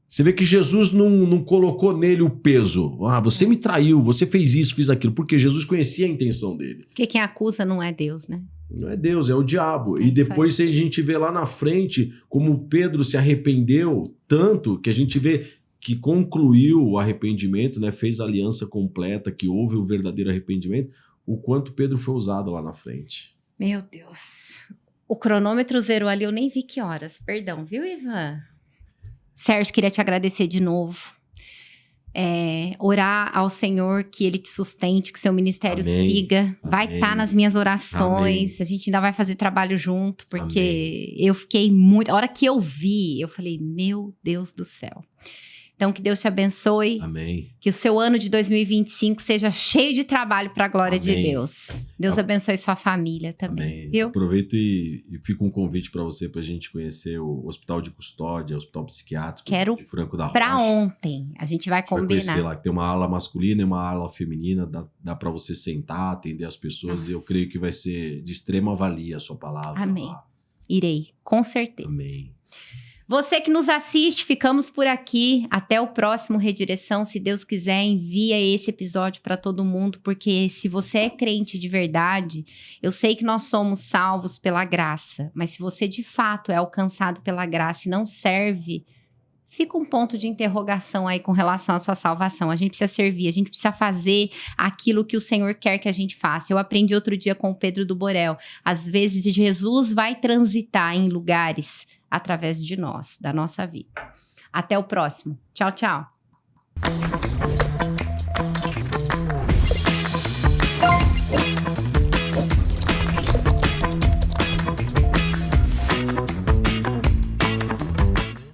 Você vê que Jesus não colocou nele o peso. Você me traiu, você fez isso, fez aquilo. Porque Jesus conhecia a intenção dele. Porque quem acusa não é Deus, né? Não é Deus, é o diabo. E depois a gente vê lá na frente como Pedro se arrependeu tanto que a gente vê que concluiu o arrependimento, né? Fez a aliança completa, que houve o verdadeiro arrependimento, o quanto Pedro foi usado lá na frente. Meu Deus. O cronômetro zerou ali, eu nem vi que horas. Perdão, viu, Ivan? Sérgio, queria te agradecer de novo. Orar ao Senhor que Ele te sustente, que seu ministério siga. Vai estar nas minhas orações. A gente ainda vai fazer trabalho junto, porque eu fiquei muito... A hora que eu vi, eu falei, meu Deus do céu. Então, que Deus te abençoe. Amém. Que o seu ano de 2025 seja cheio de trabalho para a glória de Deus. Deus abençoe sua família também. Viu? Aproveito e fica um convite para você, para a gente conhecer o Hospital de Custódia, o Hospital Psiquiátrico de Franco da Rocha. Para ontem. A gente vai combinar. Vai conhecer lá, que tem uma ala masculina e uma ala feminina. Dá para você sentar, atender as pessoas. Nossa. E eu creio que vai ser de extrema valia a sua palavra. Amém. Lá. Irei, com certeza. Amém. Você que nos assiste, ficamos por aqui. Até o próximo Redireção. Se Deus quiser, envia esse episódio para todo mundo, porque se você é crente de verdade, eu sei que nós somos salvos pela graça, mas se você de fato é alcançado pela graça e não serve fica um ponto de interrogação aí com relação à sua salvação. A gente precisa servir, a gente precisa fazer aquilo que o Senhor quer que a gente faça. Eu aprendi outro dia com o Pedro do Borel. Às vezes Jesus vai transitar em lugares através de nós, da nossa vida. Até o próximo. Tchau, tchau.